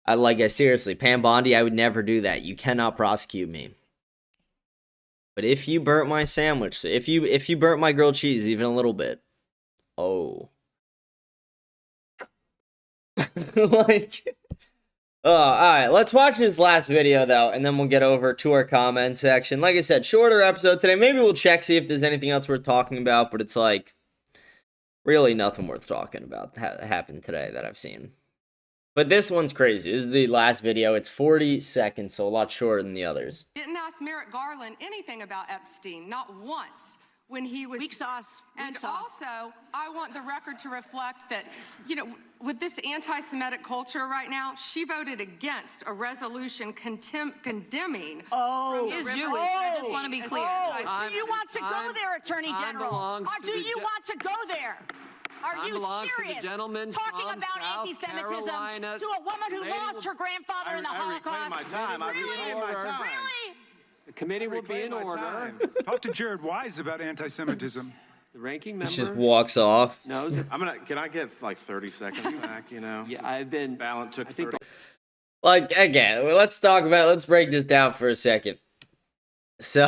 Seriously, Pam Bondi, I would never do that. You cannot prosecute me. But if you burnt my sandwich, if you burnt my grilled cheese even a little bit, oh. Alright, let's watch this last video though, and then we'll get over to our comment section. Like I said, shorter episode today. Maybe we'll check, see if there's anything else worth talking about, but it's really nothing worth talking about happened today that I've seen. But this one's crazy. This is the last video. It's 40 seconds, so a lot shorter than the others. Didn't ask Merrick Garland anything about Epstein, not once. When he was weak sauce. And also, I want the record to reflect that, with this anti-Semitic culture right now, she voted against a resolution condemning. Oh, is Jewish. I just want to be clear. Do you want to go there, Attorney General? Or do you want to go there? Are you serious? Talking about anti-Semitism to a woman who lost her grandfather in the Holocaust? Really? The committee will be in order. Talk to Jared Wise about anti-Semitism. The ranking member. He just walks off. Knows. Can I get 30 seconds back, Yeah, I've been. Ballant took 30. Again, let's break this down for a second. So,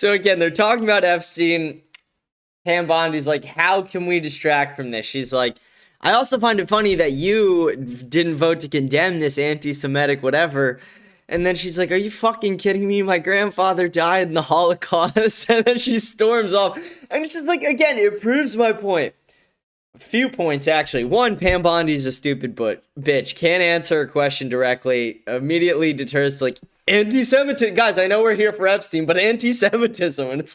again, they're talking about Epstein. Pam Bondi's like, how can we distract from this? She's like, I also find it funny that you didn't vote to condemn this anti-Semitic whatever. And then she's like, are you fucking kidding me? My grandfather died in the Holocaust. And then she storms off. And it's just again, it proves my point. A few points, actually. One, Pam Bondi's a stupid bitch. Can't answer a question directly. Immediately deters, anti-Semitism. Guys, I know we're here for Epstein, but anti-Semitism. And it's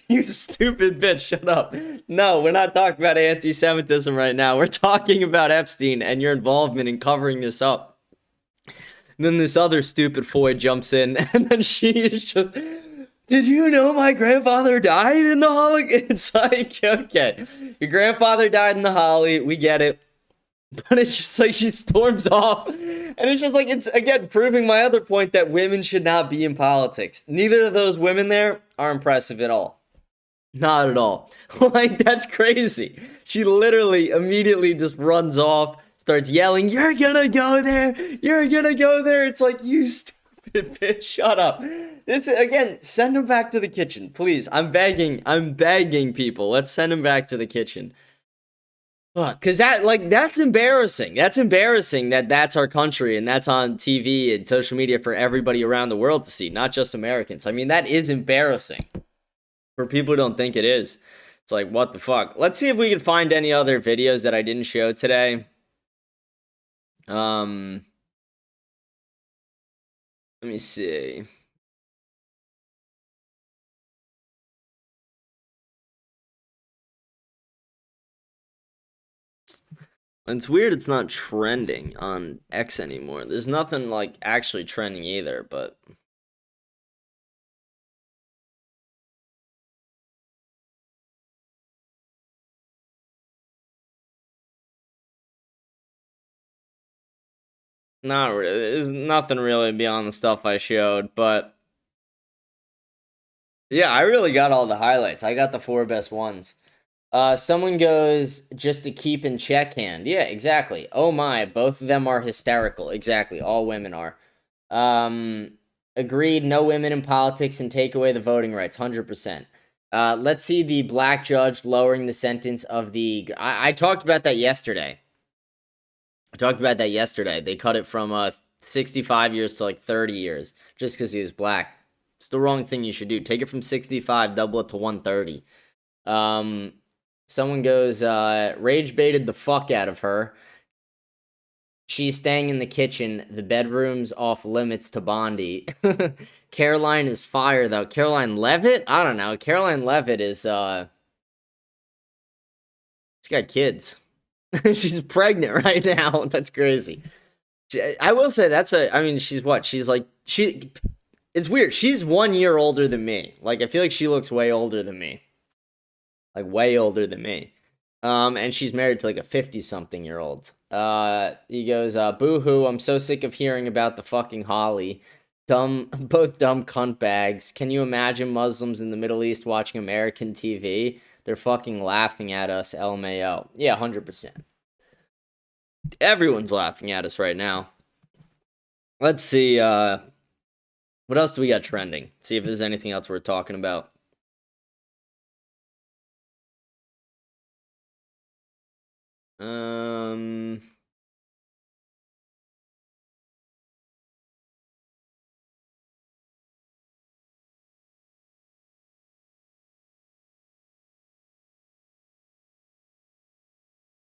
you stupid bitch, shut up. No, we're not talking about anti-Semitism right now. We're talking about Epstein and your involvement in covering this up. And then this other stupid Foy jumps in, and then she is just, did you know my grandfather died in the Holocaust? It's okay, your grandfather died in the Holly, we get it. But it's just she storms off, and it's just it's, again, proving my other point that women should not be in politics. Neither of those women there are impressive at all. Not at all. That's crazy. She literally immediately just runs off, starts yelling, you're gonna go there, you're gonna go there. It's you stupid bitch, shut up. This, again, send him back to the kitchen, please. I'm begging people, let's send him back to the kitchen. Because that's embarrassing. That's embarrassing that that's our country and that's on TV and social media for everybody around the world to see, not just Americans. I mean, that is embarrassing for people who don't think it is. It's like, what the fuck? Let's see if we can find any other videos that I didn't show today. Let me see. It's weird it's not trending on X anymore. There's nothing like actually trending either, but not really. There's nothing really beyond the stuff I showed, but yeah, I really got all the highlights. I got the 4 best ones. Someone goes, just to keep in check hand. Yeah, exactly. Oh my, both of them are hysterical. Exactly, all women are. Agreed, no women in politics and take away the voting rights, 100%. Let's see the black judge lowering the sentence of the... I talked about that yesterday. They cut it from 65 years to like 30 years, just because he was black. It's the wrong thing you should do. Take it from 65, double it to 130. Someone goes, rage baited the fuck out of her. She's staying in the kitchen. The bedroom's off limits to Bondi. Caroline is fire, though. Caroline Levitt? I don't know. Caroline Levitt is, she's got kids. She's pregnant right now. That's crazy. I will say she's what? She's like, it's weird. She's 1 year older than me. Like, I feel like she looks way older than me. Like, way older than me. And she's married to, like, a 50-something-year-old. He goes, boo-hoo, I'm so sick of hearing about the fucking Holly. Both dumb cunt bags. Can you imagine Muslims in the Middle East watching American TV? They're fucking laughing at us, LMAO. Yeah, 100%. Everyone's laughing at us right now. Let's see, what else do we got trending? See if there's anything else worth talking about.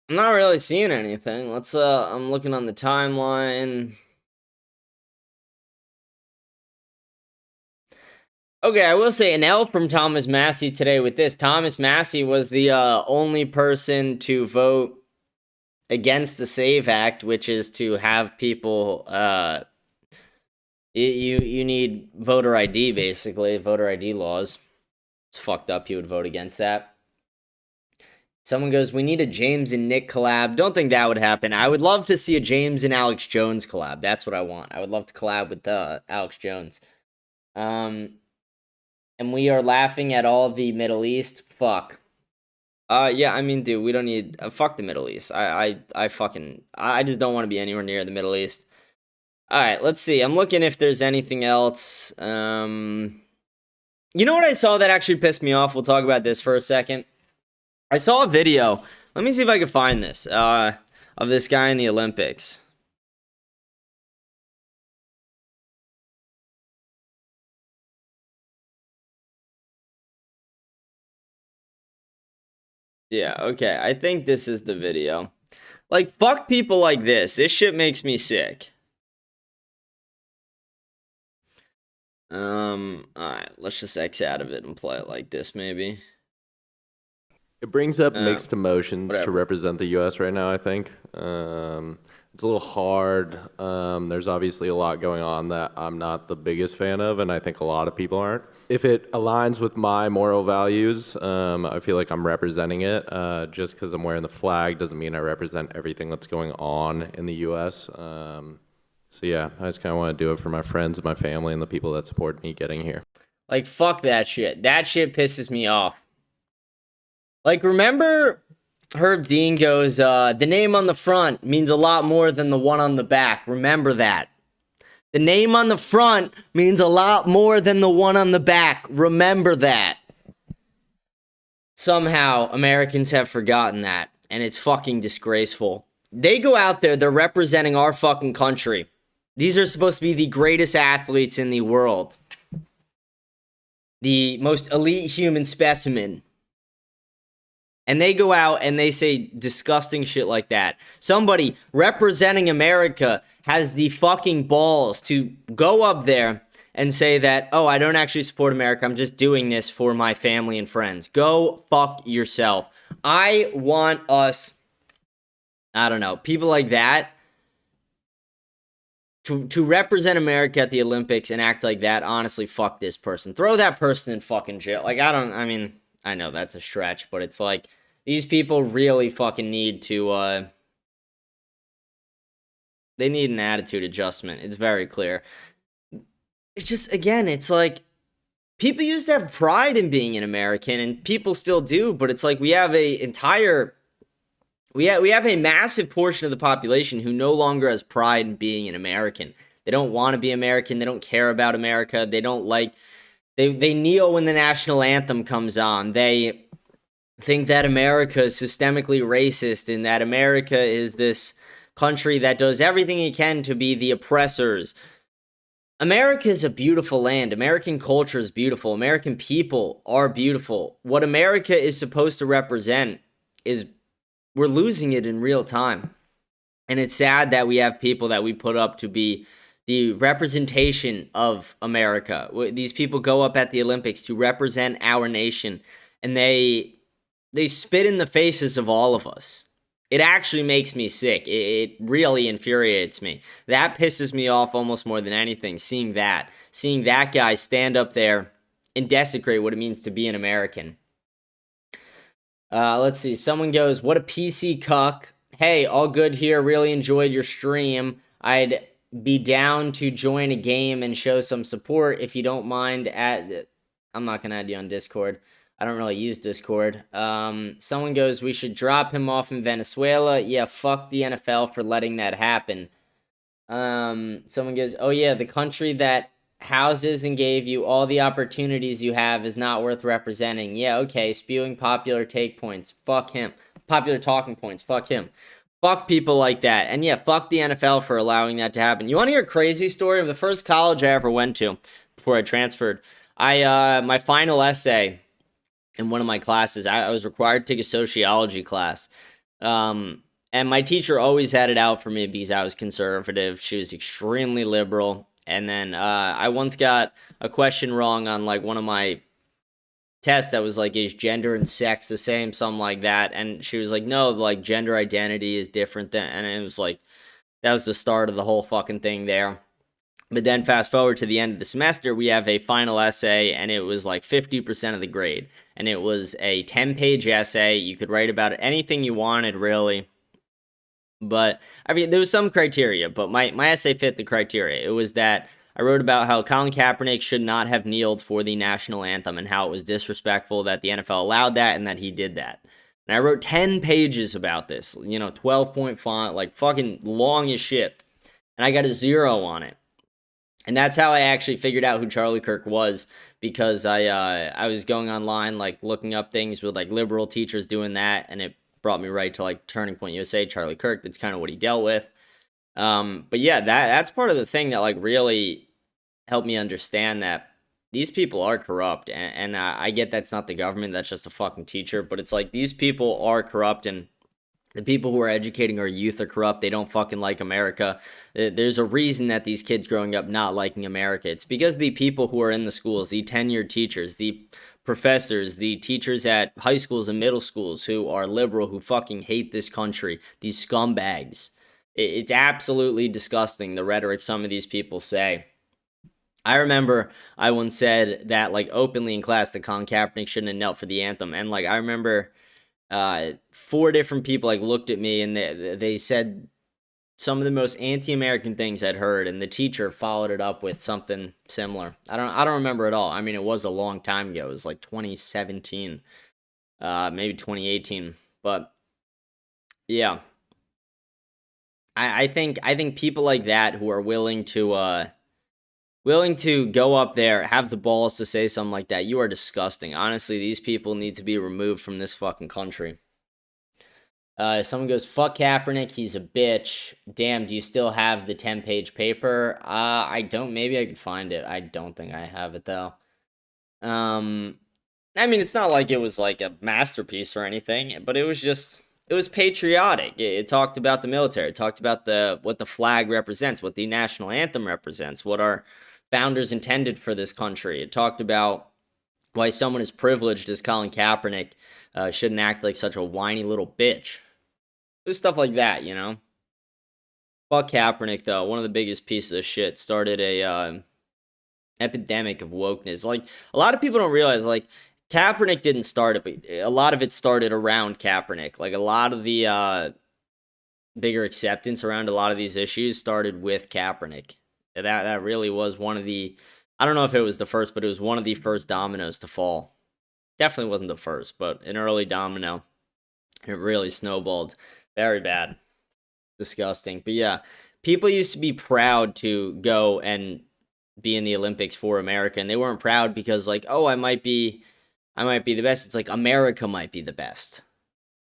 I'm not really seeing anything. I'm looking on the timeline. Okay, I will say an L from Thomas Massey today with this. Thomas Massey was the only person to vote against the SAVE Act, which is to have people, you need voter ID, basically, voter ID laws. It's fucked up, he would vote against that. Someone goes, we need a James and Nick collab. Don't think that would happen. I would love to see a James and Alex Jones collab. That's what I want. I would love to collab with Alex Jones. And we are laughing at all the Middle East. Fuck. Yeah, I mean, dude, we don't need... fuck the Middle East. I just don't want to be anywhere near the Middle East. Alright, let's see. I'm looking if there's anything else. You know what I saw that actually pissed me off? We'll talk about this for a second. I saw a video. Let me see if I can find this. Of this guy in the Olympics. Yeah, okay. I think this is the video. Like, fuck people like this. This shit makes me sick. Alright, let's just X out of it and play it like this, maybe. It brings up mixed emotions whatever. to represent the U.S. right now, I think. It's a little hard. There's obviously a lot going on that I'm not the biggest fan of, and I think a lot of people aren't. If it aligns with my moral values, I feel like I'm representing it. Just because I'm wearing the flag doesn't mean I represent everything that's going on in the U.S. So yeah, I just kind of want to do it for my friends and my family and the people that support me getting here. Like, fuck that shit. That shit pisses me off. Like, remember Herb Dean goes, the name on the front means a lot more than the one on the back. Remember that. The name on the front means a lot more than the one on the back. Remember that. Somehow, Americans have forgotten that, and it's fucking disgraceful. They go out there, they're representing our fucking country. These are supposed to be the greatest athletes in the world. The most elite human specimen. and they go out and they say disgusting shit like that. Somebody representing America has the fucking balls to go up there and say that, oh, I don't actually support America. I'm just doing this for my family and friends. Go fuck yourself. I want us, I don't know, people like that to represent America at the Olympics and act like that. Honestly, fuck this person. Throw that person in fucking jail. Like, I know that's a stretch, but it's like, these people really fucking need to, they need an attitude adjustment. It's very clear. It's just, again, it's like, people used to have pride in being an American, and people still do, but it's like we have a massive portion of the population who no longer has pride in being an American. They don't want to be American. They don't care about America. They don't like, they kneel when the national anthem comes on. They think that America is systemically racist and that America is this country that does everything it can to be the oppressors. America is a beautiful land. American culture is beautiful. American people are beautiful. What America is supposed to represent is we're losing it in real time. And it's sad that we have people that we put up to be the representation of America. These people go up at the Olympics to represent our nation, and they spit in the faces of all of us. It actually makes me sick. It really infuriates me. That pisses me off almost more than anything, seeing that guy stand up there and desecrate what it means to be an American. Let's see. Someone goes, what a PC cuck. Hey, all good here. Really enjoyed your stream. I'd be down to join a game and show some support if you don't mind. I'm not going to add you on Discord. I don't really use Discord. Someone goes, we should drop him off in Venezuela. Yeah, fuck the NFL for letting that happen. Someone goes, oh yeah, the country that houses and gave you all the opportunities you have is not worth representing. Yeah, okay, spewing popular take points. Fuck him. Popular talking points. Fuck him. Fuck people like that. And yeah, fuck the NFL for allowing that to happen. You want to hear a crazy story of the first college I ever went to before I transferred? My final essay in one of my classes, I was required to take a sociology class. And my teacher always had it out for me because I was conservative. She was extremely liberal. And then I once got a question wrong on like one of my tests that was like, is gender and sex the same? Something like that. And she was like, no, like gender identity is different than, and it was like, that was the start of the whole fucking thing there. But then fast forward to the end of the semester, we have a final essay, and it was like 50% of the grade. And it was a 10-page essay. You could write about anything you wanted, really. But, I mean, there was some criteria, but my essay fit the criteria. It was that I wrote about how Colin Kaepernick should not have kneeled for the national anthem and how it was disrespectful that the NFL allowed that and that he did that. And I wrote 10 pages about this, 12-point font, like fucking long as shit. And I got a 0 on it. And that's how I actually figured out who Charlie Kirk was, because I was going online, like looking up things with like liberal teachers doing that, and it brought me right to like Turning Point USA, Charlie Kirk. That's kind of what he dealt with. But yeah, that's part of the thing that like really helped me understand that these people are corrupt, and I get that's not the government, that's just a fucking teacher, but it's like these people are corrupt, and the people who are educating our youth are corrupt. They don't fucking like America. There's a reason that these kids growing up not liking America. It's because the people who are in the schools, the tenured teachers, the professors, the teachers at high schools and middle schools who are liberal, who fucking hate this country, these scumbags. It's absolutely disgusting, the rhetoric some of these people say. I remember I once said that, like, openly in class that Colin Kaepernick shouldn't have knelt for the anthem. And, like, I remember 4 different people, like, looked at me and they said some of the most anti-American things I'd heard. And the teacher followed it up with something similar. I don't remember at all. I mean, it was a long time ago. It was, like, 2017, maybe 2018. But, yeah. I think people like that who are willing to go up there, have the balls to say something like that, you are disgusting. Honestly, these people need to be removed from this fucking country. Someone goes, fuck Kaepernick, he's a bitch. Damn, do you still have the 10-page paper? I don't. Maybe I could find it. I don't think I have it, though. I mean, it's not like it was like a masterpiece or anything, but it was patriotic. It talked about the military. It talked about what the flag represents, what the national anthem represents, what our founders intended for this country. It talked about why someone as privileged as Colin Kaepernick shouldn't act like such a whiny little bitch. It was stuff like that, you know? Fuck Kaepernick, though. One of the biggest pieces of shit. Started a epidemic of wokeness. Like, a lot of people don't realize, like, Kaepernick didn't start it, but a lot of it started around Kaepernick. Like, a lot of the bigger acceptance around a lot of these issues started with Kaepernick. That really was one of the... I don't know if it was the first, but it was one of the first dominoes to fall. Definitely wasn't the first, but an early domino. It really snowballed. Very bad. Disgusting. But yeah, people used to be proud to go and be in the Olympics for America, and they weren't proud because, like, oh, I might be the best. It's like America might be the best.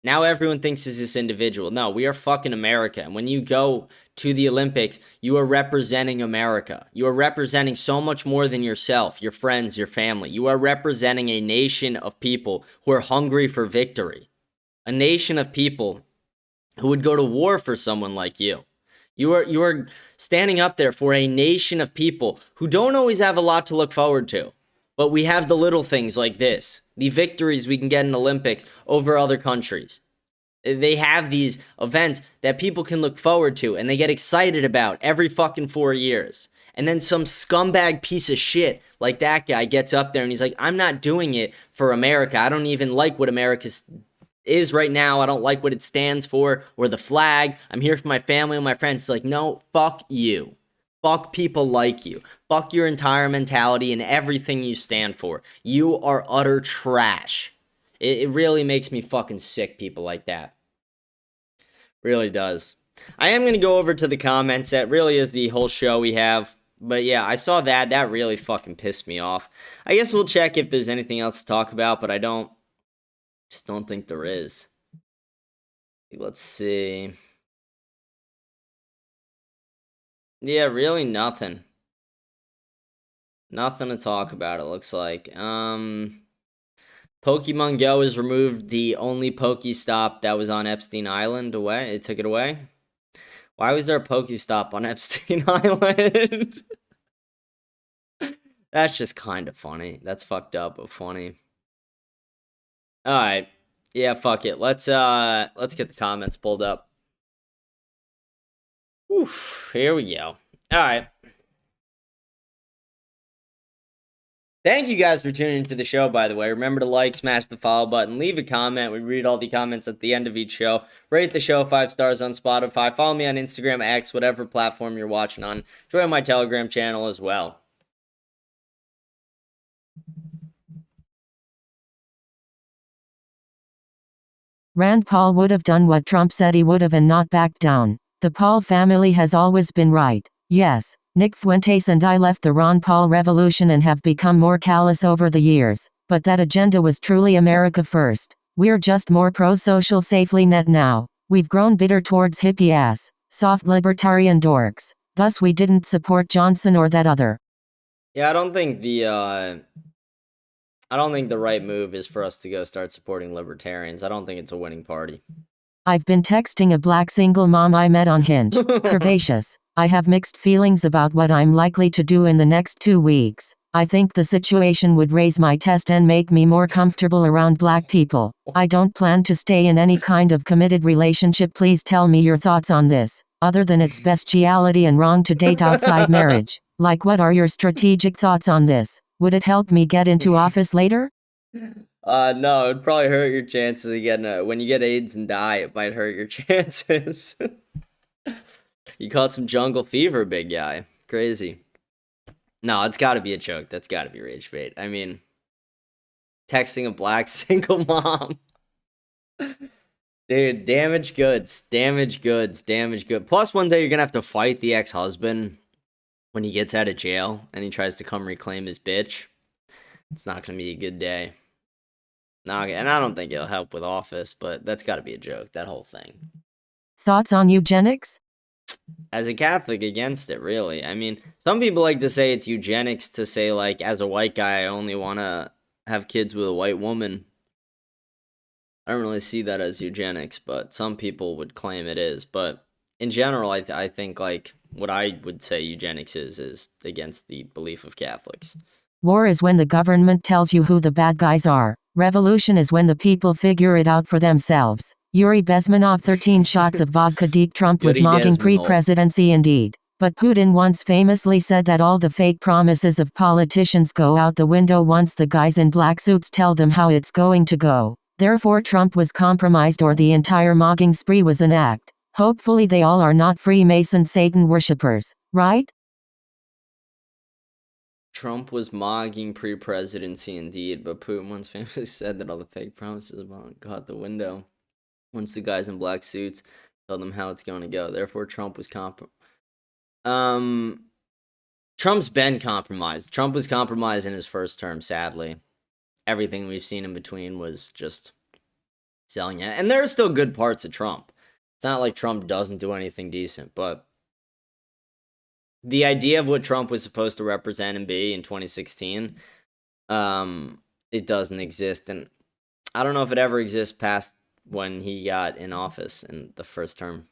Now everyone thinks it's this individual. No, we are fucking America. And when you go to the Olympics, you are representing America. You are representing so much more than yourself, your friends, your family. You are representing a nation of people who are hungry for victory. A nation of people who would go to war for someone like you. You are standing up there for a nation of people who don't always have a lot to look forward to. But we have the little things like this. The victories we can get in Olympics over other countries. They have these events that people can look forward to and they get excited about every fucking 4 years. And then some scumbag piece of shit like that guy gets up there and he's like, I'm not doing it for America. I don't even like what America is right now. I don't like what it stands for or the flag. I'm here for my family and my friends. It's like, no, fuck you. Fuck people like you. Fuck your entire mentality and everything you stand for. You are utter trash. It really makes me fucking sick, people like that. Really does. I am going to go over to the comments. That really is the whole show we have. But yeah, I saw that. That really fucking pissed me off. I guess we'll check if there's anything else to talk about, but I just don't think there is. Let's see. Yeah, really nothing. Nothing to talk about, it looks like. Pokemon Go has removed the only Pokestop that was on Epstein Island away. It took it away. Why was there a Pokestop on Epstein Island? That's just kind of funny. That's fucked up, but funny. Alright. Yeah, fuck it. Let's get the comments pulled up. Oof, here we go. Alright. Thank you guys for tuning into the show, by the way. Remember to like, smash the follow button, leave a comment. We read all the comments at the end of each show. Rate the show 5 stars on Spotify. Follow me on Instagram, X, whatever platform you're watching on. Join my Telegram channel as well. Rand Paul would have done what Trump said he would have and not backed down. The Paul family has always been right. Yes, Nick Fuentes and I left the Ron Paul revolution and have become more callous over the years, but that agenda was truly America first. We're just more pro-social safely net now. We've grown bitter towards hippie-ass, soft libertarian dorks. Thus we didn't support Johnson or that other. Yeah, I don't think the right move is for us to go start supporting libertarians. I don't think it's a winning party. I've been texting a black single mom I met on Hinge. Curvaceous. I have mixed feelings about what I'm likely to do in the next 2 weeks. I think the situation would raise my test and make me more comfortable around black people. I don't plan to stay in any kind of committed relationship. Please tell me your thoughts on this, other than it's bestiality and wrong to date outside marriage. Like, what are your strategic thoughts on this? Would it help me get into office later? No, it'd probably hurt your chances of getting when you get AIDS and die, it might hurt your chances. You caught some jungle fever, big guy. Crazy. No, it's gotta be a joke. That's gotta be rage bait. I mean, texting a black single mom. Dude, damaged goods. Damaged goods. Damaged goods. Plus, one day you're gonna have to fight the ex-husband when he gets out of jail and he tries to come reclaim his bitch. It's not gonna be a good day. No, and I don't think it'll help with office, but that's gotta be a joke, that whole thing. Thoughts on eugenics? As a Catholic, against it, really. I mean, some people like to say it's eugenics to say, like, as a white guy, I only want to have kids with a white woman. I don't really see that as eugenics, but some people would claim it is. But in general, I think like what I would say eugenics is against the belief of Catholics. War is when the government tells you who the bad guys are. Revolution is when the people figure it out for themselves. Yuri Bezmenov 13 shots of vodka deep. Trump was Yuri mocking Bezmenov. pre-presidency indeed. But Putin once famously said that all the fake promises of politicians go out the window once the guys in black suits tell them how it's going to go. Therefore Trump was compromised, or the entire mocking spree was an act. Hopefully they all are not Freemason Satan worshippers, right? Trump was mocking pre-presidency indeed, but Putin once famously said that all the fake promises about go out the window once the guys in black suits tell them how it's going to go. Therefore, Trump was Trump's been compromised. Trump was compromised in his first term, sadly. Everything we've seen in between was just selling it. And there are still good parts of Trump. It's not like Trump doesn't do anything decent, but the idea of what Trump was supposed to represent and be in 2016, it doesn't exist. And I don't know if it ever exists past when he got in office in the first term.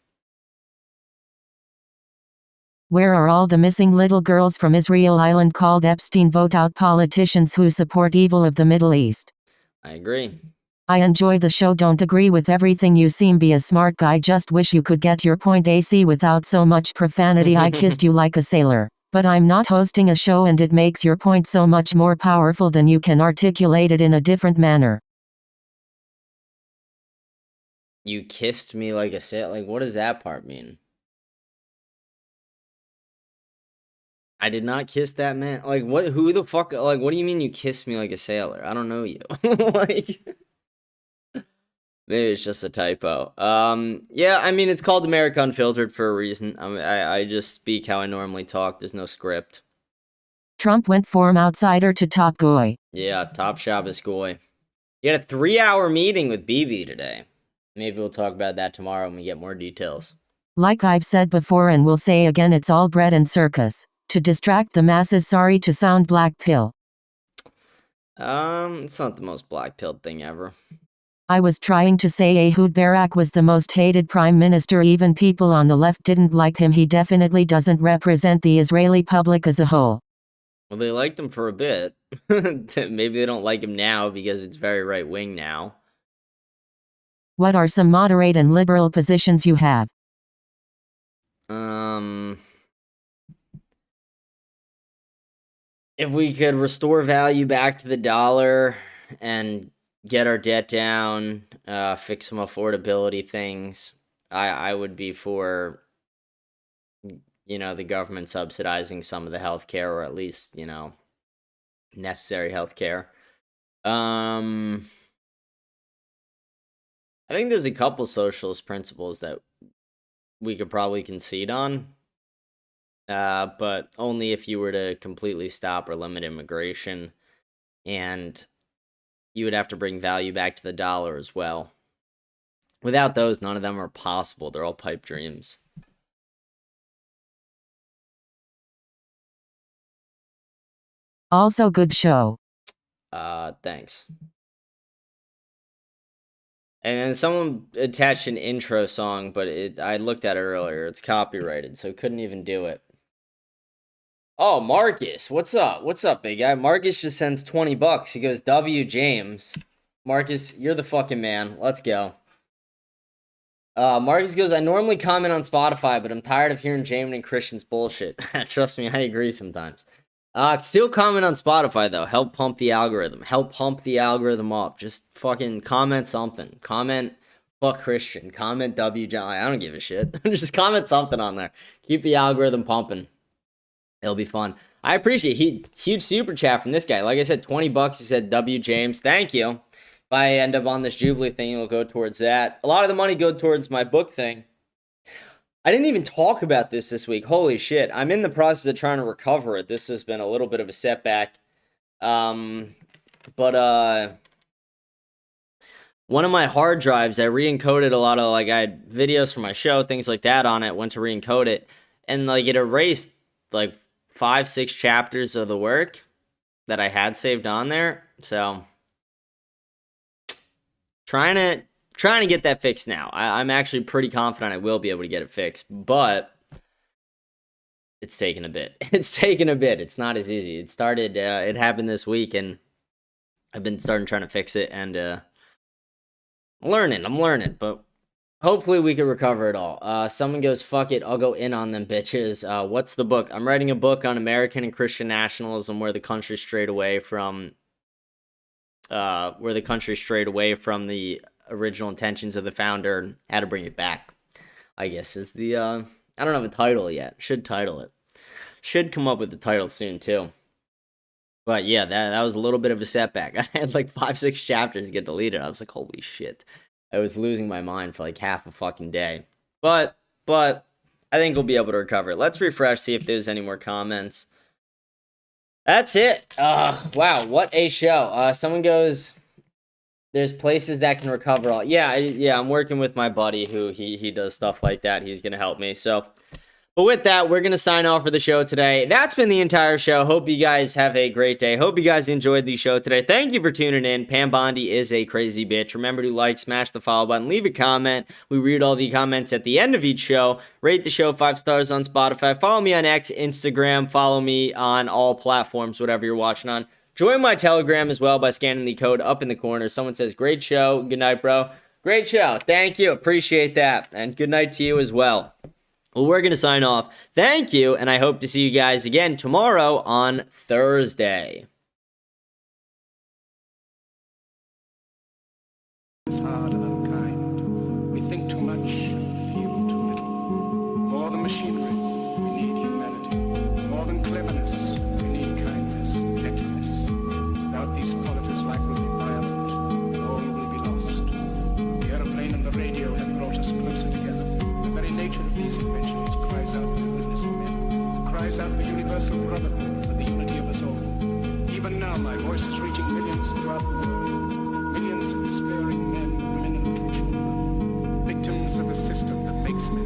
Where are all the missing little girls from Israel island called Epstein? Vote out politicians who support evil of the Middle East. I agree. I enjoy the show, don't agree with everything you seem be a smart guy, just wish you could get your point AC without so much profanity. I kissed you like a sailor, but I'm not hosting a show and it makes your point so much more powerful than you can articulate it in a different manner. You kissed me like a sailor? Like, what does that part mean? I did not kiss that man. Like, what? Who the fuck? Like, what do you mean you kissed me like a sailor? I don't know you. Like, maybe it's just a typo. Yeah, I mean, it's called America Unfiltered for a reason. I just speak how I normally talk. There's no script. Trump went from outsider to top guy. Yeah, top Shabbos guy. He had a 3-hour meeting with Bibi today. Maybe we'll talk about that tomorrow when we get more details. Like I've said before and will say again, it's all bread and circus. To distract the masses, sorry to sound black pill. It's not the most black-pilled thing ever. I was trying to say Ehud Barak was the most hated prime minister. Even people on the left didn't like him. He definitely doesn't represent the Israeli public as a whole. Well, they liked him for a bit. Maybe they don't like him now because it's very right-wing now. What are some moderate and liberal positions you have? If we could restore value back to the dollar and get our debt down, fix some affordability things, I would be for, the government subsidizing some of the healthcare, or at least, necessary healthcare. I think there's a couple socialist principles that we could probably concede on. But only if you were to completely stop or limit immigration, and you would have to bring value back to the dollar as well. Without those, none of them are possible. They're all pipe dreams. Also good show. Thanks. And then someone attached an intro song, but I looked at it earlier. It's copyrighted, so couldn't even do it. Oh, Marcus, what's up? What's up, big guy? Marcus just sends $20. He goes, W. James. Marcus, you're the fucking man. Let's go. Marcus goes, I normally comment on Spotify, but I'm tired of hearing Jamin and Christian's bullshit. Trust me, I agree sometimes. Still comment on Spotify, though. Help pump the algorithm. Help pump the algorithm up. Just fucking comment something. Comment, fuck Christian. Comment W. John. I don't give a shit. Just comment something on there. Keep the algorithm pumping. It'll be fun. I appreciate huge super chat from this guy. Like I said, $20. He said, W. James. Thank you. If I end up on this Jubilee thing, it'll go towards that. A lot of the money go towards my book thing. I didn't even talk about this week. Holy shit. I'm in the process of trying to recover it. This has been a little bit of a setback. But one of my hard drives, I re-encoded a lot of, I had videos from my show, things like that on it, went to re-encode it, and, it erased, 5-6 chapters of the work. that I had saved on there. So trying to get that fixed now. I'm actually pretty confident I will be able to get it fixed, but it's taken a bit. It's taken a bit. It's not as easy. It started, it happened this week, and I've been trying to fix it, and I'm learning, but hopefully we can recover it all. Someone goes, fuck it, I'll go in on them bitches. What's the book? I'm writing a book on American and Christian nationalism, where the country strayed away from the original intentions of the founder and how to bring it back, I guess, is the, I don't have a title yet. Should title it. Should come up with the title soon, too. But yeah, that was a little bit of a setback. I had like 5-6 chapters to get deleted. I was like, holy shit. I was losing my mind for like half a fucking day. But I think we'll be able to recover it. Let's refresh, see if there's any more comments. That's it. Wow, what a show. Someone goes, there's places that can recover all. Yeah, I'm working with my buddy who he does stuff like that. He's going to help me. So, but with that, we're going to sign off for the show today. That's been the entire show. Hope you guys have a great day. Hope you guys enjoyed the show today. Thank you for tuning in. Pam Bondi is a crazy bitch. Remember to like, smash the follow button, leave a comment. We read all the comments at the end of each show. Rate the show 5 stars on Spotify. Follow me on X, Instagram. Follow me on all platforms, whatever you're watching on. Join my Telegram as well by scanning the code up in the corner. Someone says, great show. Good night, bro. Great show. Thank you. Appreciate that. And good night to you as well. Well, we're going to sign off. Thank you, and I hope to see you guys again tomorrow on Thursday. It's hard and unkind. We think too much, feel too little. More than machinery, we need humanity. More than cleverness, we need kindness, gentleness. Without these qualities, life will be violent. All will be lost. The aeroplane and the radio have brought us closer together. The very nature of these inventions cries out for the goodness of men, cries out for universal brotherhood, for the unity of us all. Even now, my voice is reaching millions throughout the world. Millions of despairing men, women, and children, victims of a system that makes men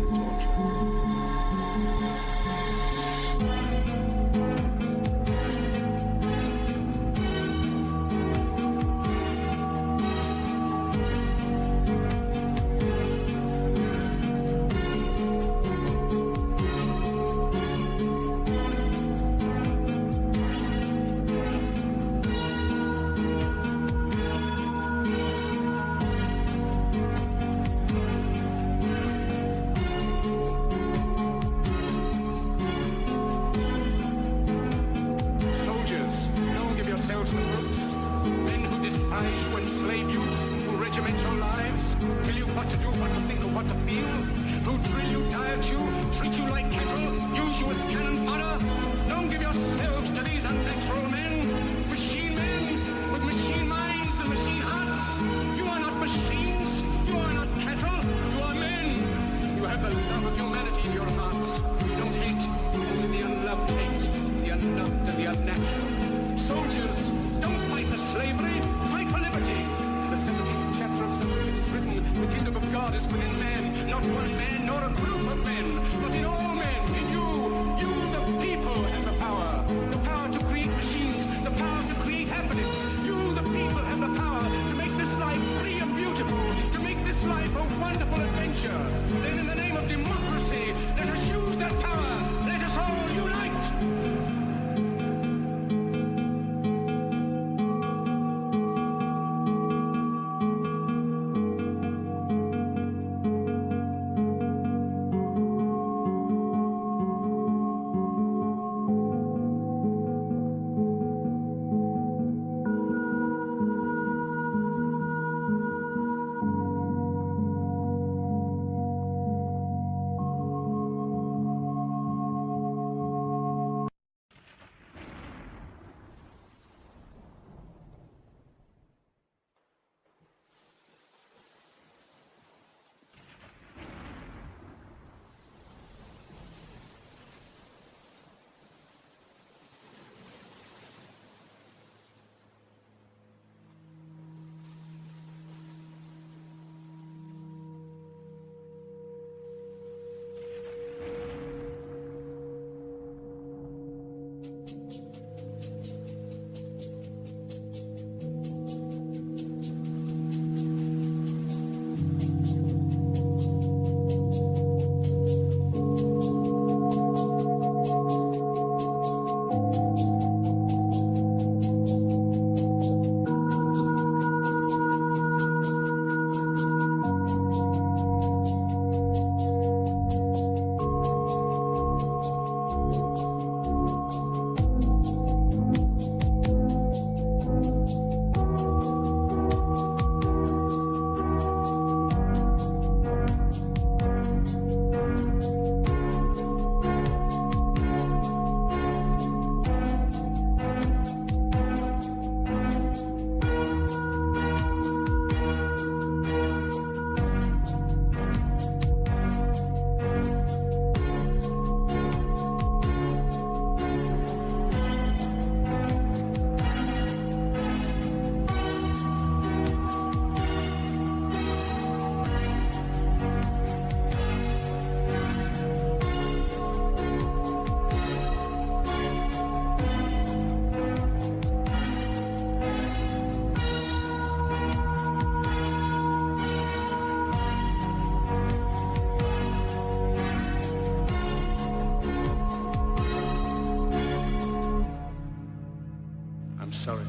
sorry.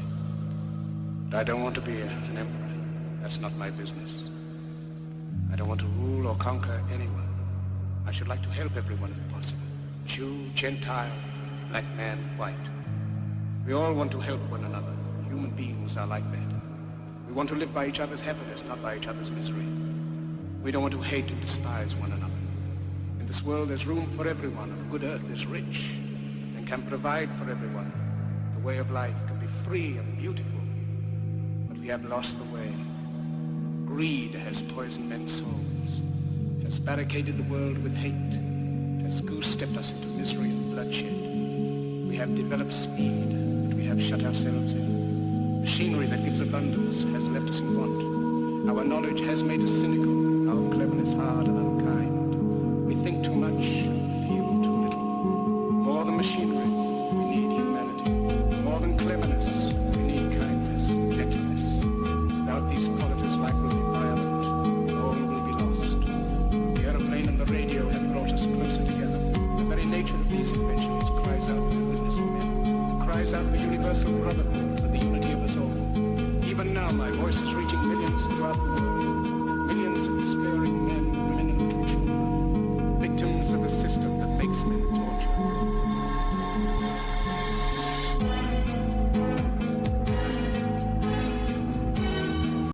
But I don't want to be an emperor. That's not my business. I don't want to rule or conquer anyone. I should like to help everyone if possible. Jew, Gentile, black man, white. We all want to help one another. Human beings are like that. We want to live by each other's happiness, not by each other's misery. We don't want to hate and despise one another. In this world, there's room for everyone. The good earth is rich and can provide for everyone. The way of life can be free and beautiful. But we have lost the way. Greed has poisoned men's souls, has barricaded the world with hate, has goose-stepped us into misery and bloodshed. We have developed speed, but we have shut ourselves in. Machinery that gives abundance has left us in want. Our knowledge has made us cynical, our cleverness hard and unkind. We think too much,